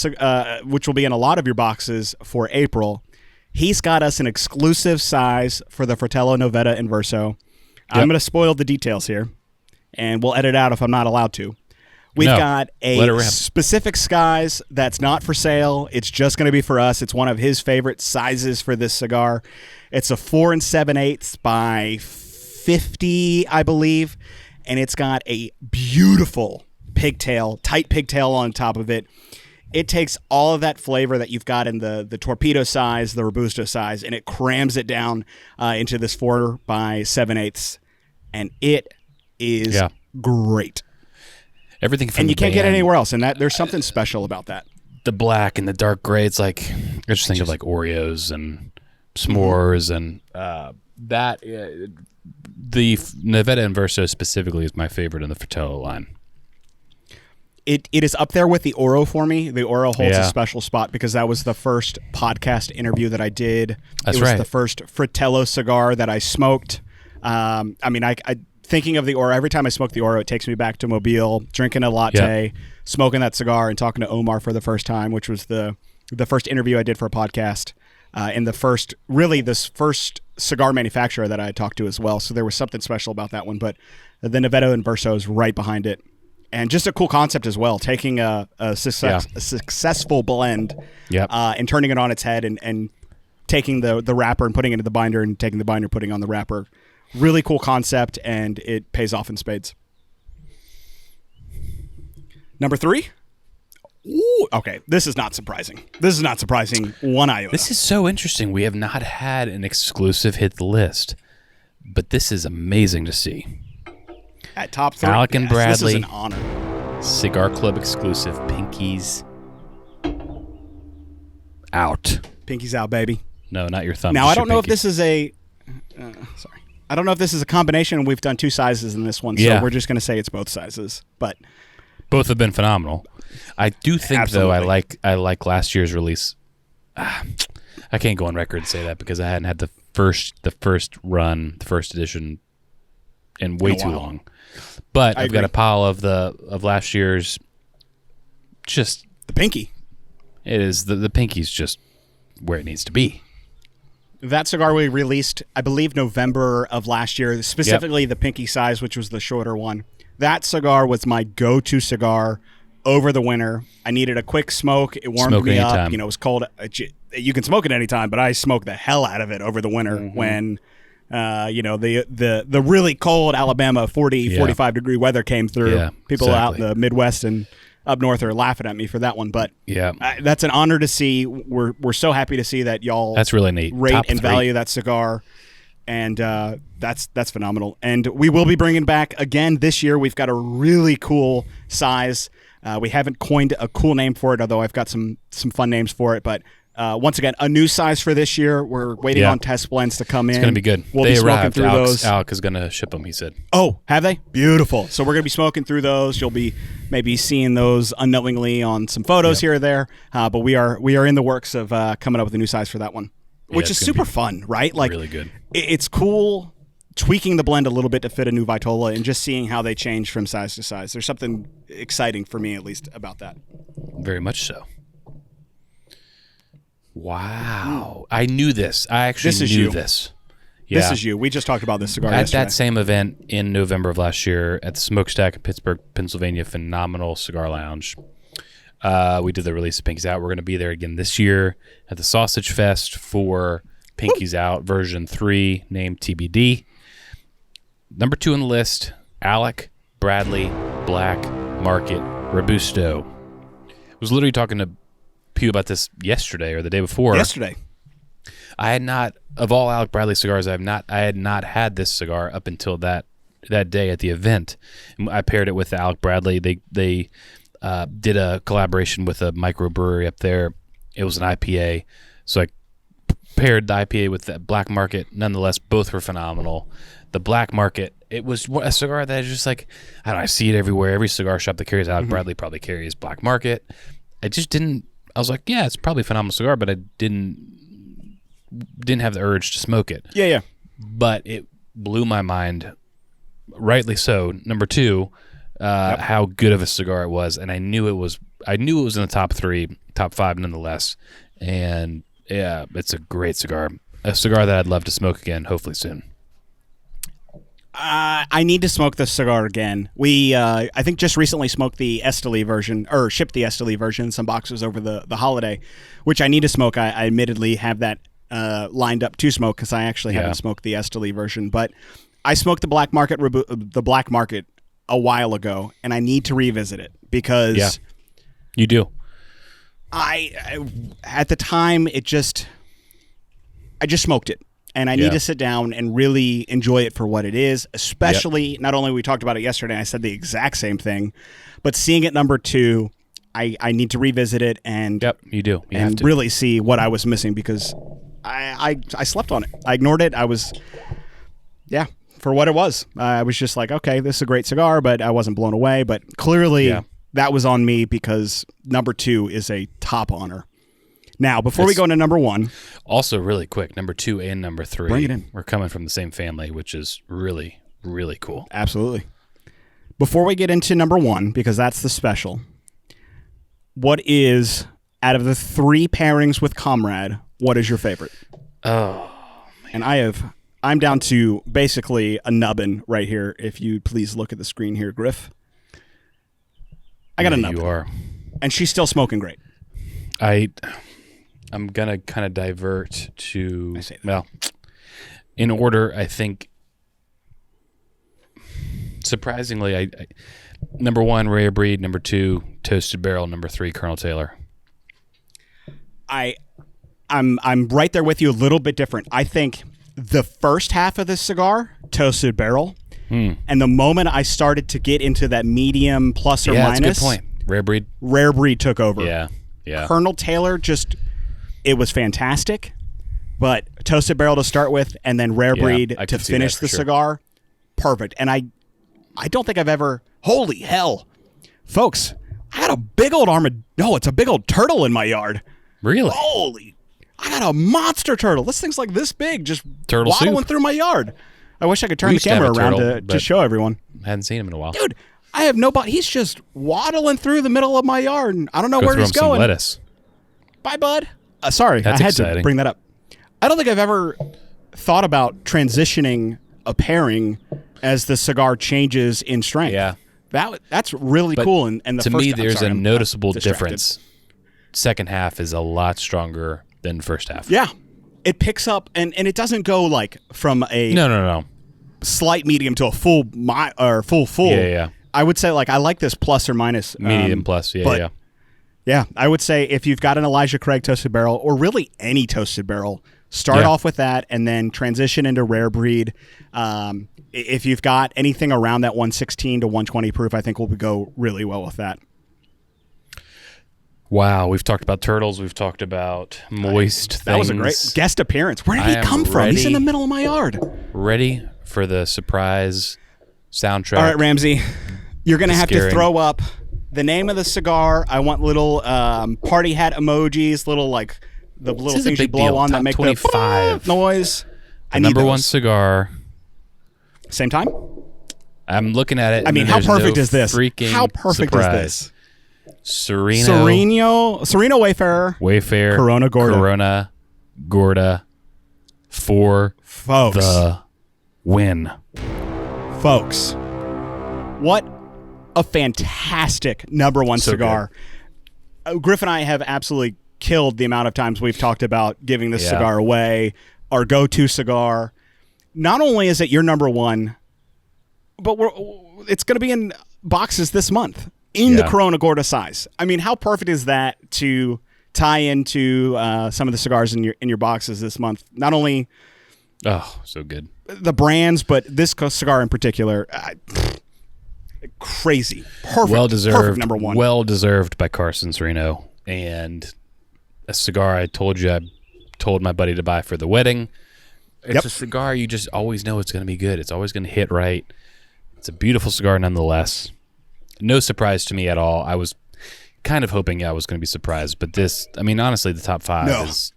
which will be in a lot of your boxes for April. He's got us an exclusive size for the Fratello Navetta Inverso. I'm going to spoil the details here, and we'll edit out if I'm not allowed to. We've got a specific size that's not for sale. It's just going to be for us. It's one of his favorite sizes for this cigar. It's a 4 7/8 by 50, I believe, and it's got a beautiful pigtail, tight pigtail on top of it. It takes all of that flavor that you've got in the torpedo size, the Robusto size, and it crams it down into this 4 by 7/8, and it is great. Everything from and you can't get it anywhere else, and that there's something special about that. The black and the dark gray, it's like I just think of like Oreos and s'mores and that. The Navetta Inverso specifically is my favorite in the Fratello line. It is up there with the Oro for me. The Oro holds a special spot because that was the first podcast interview that I did. That's it was the first Fratello cigar that I smoked. I mean, I thinking of the Oro, every time I smoke the Oro, it takes me back to Mobile, drinking a latte, smoking that cigar, and talking to Omar for the first time, which was the first interview I did for a podcast, and this first cigar manufacturer that I had talked to as well. So there was something special about that one. But the Nevedo and Verso is right behind it. And just a cool concept as well, taking a successful blend and turning it on its head and taking the wrapper and putting it into the binder and taking the binder, putting on the wrapper. Really cool concept, and it pays off in spades. Number 3? Ooh, okay, this is not surprising. This is not surprising one iota. This is so interesting. We have not had an exclusive hit the list, but this is amazing to see. At top 3, Alec and Bradley. This is an honor. Cigar Club exclusive. Pinkies out. Pinkies out, baby. No, not your thumb. Now, I don't know if this is a... sorry. I don't know if this is a combination. We've done 2 sizes in this one, so we're just going to say it's both sizes. But both have been phenomenal. I do think, though, I like last year's release. I can't go on record and say that because I hadn't had the first run, the first edition, in way too long. But I've got a pile of last year's. Just the Pinky. It is the Pinky's just where it needs to be. That cigar we released, I believe, November of last year, specifically the Pinky size, which was the shorter one. That cigar was my go-to cigar over the winter. I needed a quick smoke. It warmed me up. It was cold. You can smoke it anytime, but I smoked the hell out of it over the winter when... the really cold Alabama 45 degree weather came through. Yeah, people out in the Midwest and up north are laughing at me for that one, but that's an honor to see. We're so happy to see that y'all that's really neat. Rate Top and 3. Value that cigar, and that's phenomenal. And we will be bringing back again this year. We've got a really cool size. We haven't coined a cool name for it, although I've got some fun names for it, but. Once again, a new size for this year. We're waiting on test blends to come in. It's going to be good. We'll be smoking through those. Alec is going to ship them, he said. Oh, have they? Beautiful. So we're going to be smoking through those. You'll be maybe seeing those unknowingly on some photos here or there. But we are in the works of coming up with a new size for that one, which is super fun, right? Like really good. It's cool tweaking the blend a little bit to fit a new Vitola and just seeing how they change from size to size. There's something exciting for me, at least, about that. Very much so. Wow. I knew this. I actually knew this. Yeah. This is you. We just talked about this cigar yesterday. At that same event in November of last year at the Smokestack in Pittsburgh, Pennsylvania, phenomenal cigar lounge. We did the release of Pinkies Out. We're going to be there again this year at the Sausage Fest for Pinkies Out version 3, named TBD. Number 2 on the list, Alec Bradley Black Market Robusto. I was literally talking to Pugh about this yesterday or the day before. Yesterday. I had not, of all Alec Bradley cigars, I had not had this cigar up until that day at the event. I paired it with Alec Bradley. They did a collaboration with a microbrewery up there. It was an IPA, so I paired the IPA with the Black Market. Nonetheless, both were phenomenal. The Black Market, it was a cigar that is just like, I don't know, I see it everywhere. Every cigar shop that carries Alec Bradley probably carries Black Market. I just didn't. I was like, yeah, it's probably a phenomenal cigar, but I didn't have the urge to smoke it. Yeah. But it blew my mind, rightly so. Number 2, how good of a cigar it was, and I knew it was in the top 3, top 5 nonetheless. And yeah, it's a great cigar. A cigar that I'd love to smoke again, hopefully soon. I need to smoke this cigar again. We, I think, just recently smoked the Esteli version, or shipped the Esteli version in some boxes over the holiday, which I need to smoke. I admittedly have that lined up to smoke because I actually haven't smoked the Esteli version. But I smoked the Black Market a while ago, and I need to revisit it because you do. I at the time I just smoked it. And I need to sit down and really enjoy it for what it is, especially, not only we talked about it yesterday, I said the exact same thing, but seeing it number 2, I need to revisit it and you do. You and really see what I was missing because I slept on it. I ignored it. I was, for what it was. I was just like, okay, this is a great cigar, but I wasn't blown away. But clearly that was on me because number 2 is a top honor. Now, before we go into number 1. Also, really quick, number 2 and number 3. Bring it in. We're coming from the same family, which is really, really cool. Absolutely. Before we get into number one, because that's the special, what is, out of the 3 pairings with Comrade, what is your favorite? Oh, man. And I'm down to basically a nubbin right here. If you please look at the screen here, Griff. I got a nubbin. You are. And she's still smoking great. I'm going to kind of divert to, well, in order, I think, surprisingly, I number 1, Rare Breed, number 2, Toasted Barrel, number 3, Colonel Taylor. I'm right there with you, a little bit different. I think the first half of this cigar, Toasted Barrel, and the moment I started to get into that medium plus or minus, that's a good point. Rare Breed took over. Yeah. Colonel Taylor it was fantastic, but Toasted Barrel to start with, and then Rare Breed to finish the cigar, perfect. And I don't think I've ever, holy hell, folks, I had a big old it's a big old turtle in my yard. Really? Holy, I got a monster turtle. This thing's like this big, just turtle waddling soup through my yard. I wish I could turn the camera around to show everyone. Hadn't seen him in a while. Dude, I have nobody. He's just waddling through the middle of my yard, and I don't know where he's going. Some lettuce. Bye, bud. Sorry, That's I had exciting. to bring that up. I don't think I've ever thought about transitioning a pairing as the cigar changes in strength. Yeah. That's really cool. And the to first, me, there's a noticeable distracted. difference. Second half is a lot stronger than first half. Yeah. It picks up, and it doesn't go like from a No. slight medium to a full full. Yeah. I would say, like, I like this plus or minus. Medium plus, yeah. Yeah, I would say if you've got an Elijah Craig Toasted Barrel, or really any Toasted Barrel, start off with that and then transition into Rare Breed. If you've got anything around that 116 to 120 proof, I think will go really well with that. Wow, we've talked about turtles. We've talked about moist things. That was a great guest appearance. Where did he come from? He's in the middle of my yard. Ready for the surprise soundtrack. All right, Ramsey, you're going to have to throw up the name of the cigar. I want little party hat emojis, little the little things you blow on that make 25 the noise. The number 1 cigar. Same time? I'm looking at it. I mean, how perfect is this? How perfect is this? Sereno Wayfarer. Corona Gorda for folks. The win. Folks, what a fantastic number 1 cigar. Griff and I have absolutely killed the amount of times we've talked about giving this cigar away, our go-to cigar. Not only is it your number 1, but it's going to be in boxes this month in the Corona Gorda size. I mean, how perfect is that to tie into some of the cigars in your boxes this month? Not only so good, the brands, but this cigar in particular. Crazy. Perfect. Well-deserved. Perfect number 1. Well-deserved by Carson Sereno. And a cigar I told my buddy to buy for the wedding. It's a cigar you just always know it's going to be good. It's always going to hit right. It's a beautiful cigar nonetheless. No surprise to me at all. I was kind of hoping I was going to be surprised. But this, I mean, honestly, the top 5 is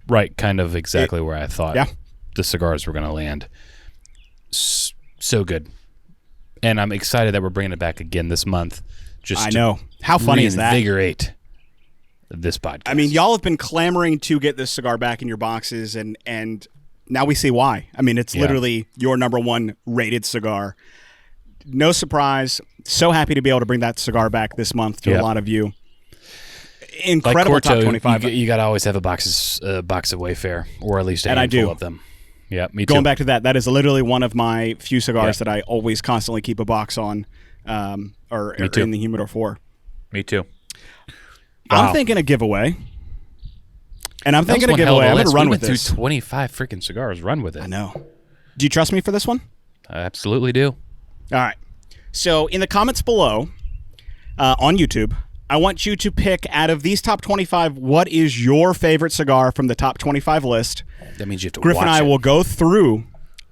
right kind of exactly where I thought the cigars were going to land. So good. And I'm excited that we're bringing it back again this month. I know. How funny is that? Reinvigorate this podcast. I mean, y'all have been clamoring to get this cigar back in your boxes, and now we see why. I mean, it's literally your number 1 rated cigar. No surprise. So happy to be able to bring that cigar back this month to a lot of you. Incredible like Corto, top 25. You got to always have a box of Wayfair, or at least a handful of them. Yeah, me too. Going back to that is literally one of my few cigars that I always constantly keep a box on, or in the humidor for. Me too. I'm thinking a giveaway. And I'm thinking a giveaway. I'm going to run with this. Through 25 freaking cigars. Run with it. I know. Do you trust me for this one? I absolutely do. All right. So in the comments below on YouTube, I want you to pick out of these top 25, what is your favorite cigar from the top 25 list? That means you have to Griff watch and I it. will go through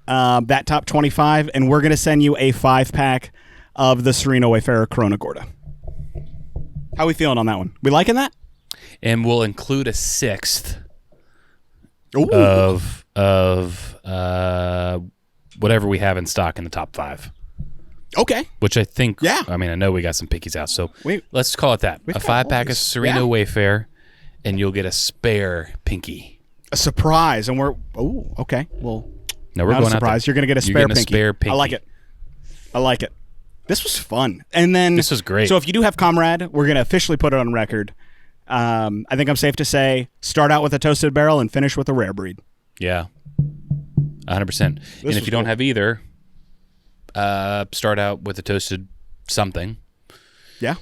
that top 25, and we're going to send you a 5-pack of the Sereno Wayfarer Corona Gorda. How are we feeling on that one? We liking that? And we'll include a 6th Ooh. of whatever we have in stock in the top 5. Okay. Which I think, Yeah. I mean, I know we got some pickies out, so Wait. let's call it that. We've A got 5-pack all of these. Sereno Yeah. Wayfarer, and you'll get a spare pinky. A surprise, and okay. Well, No, we're not going a surprise. out there. You're gonna get a You're spare getting pinky. a spare pinky. I like it. This was fun, and then This was great. So if you do have Comrade, we're gonna officially put it on record. I think I'm safe to say, start out with a toasted barrel and finish with a rare breed. Yeah, 100%. And was if you don't cool. have either, start out with a toasted something Yeah.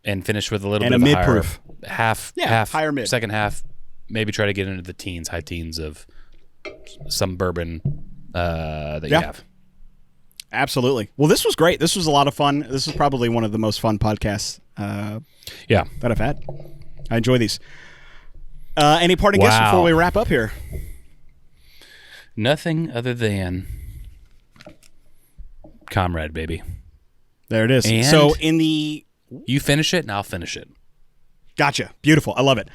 and finish with a little And bit a of mid-proof. half, higher mid. second half. Maybe try to get into the high teens of some bourbon that you have. Absolutely. Well, this was great. This was a lot of fun. This is probably one of the most fun podcasts Yeah. that I've had. I enjoy these. Any parting gifts before we wrap up here? Nothing other than Comrade, baby. There it is. And so in the you finish it, and I'll finish it. Gotcha. Beautiful. I love it.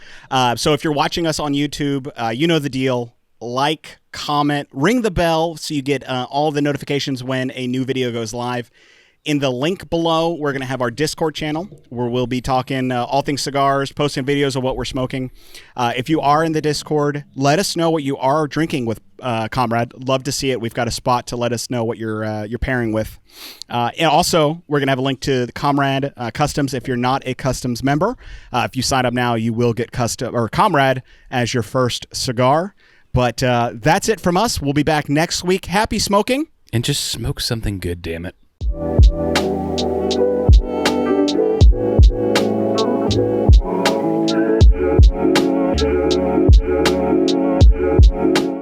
So if you're watching us on YouTube, you know the deal. Like, comment, ring the bell so you get all the notifications when a new video goes live. In the link below, we're going to have our Discord channel where we'll be talking all things cigars, posting videos of what we're smoking. If you are in the Discord, let us know what you are drinking with Comrade. Love to see it. We've got a spot to let us know what you're pairing with. And also, we're going to have a link to the Comrade Customs if you're not a Customs member. If you sign up now, you will get Comrade as your first cigar. But that's it from us. We'll be back next week. Happy smoking. And just smoke something good, damn it. Thank you.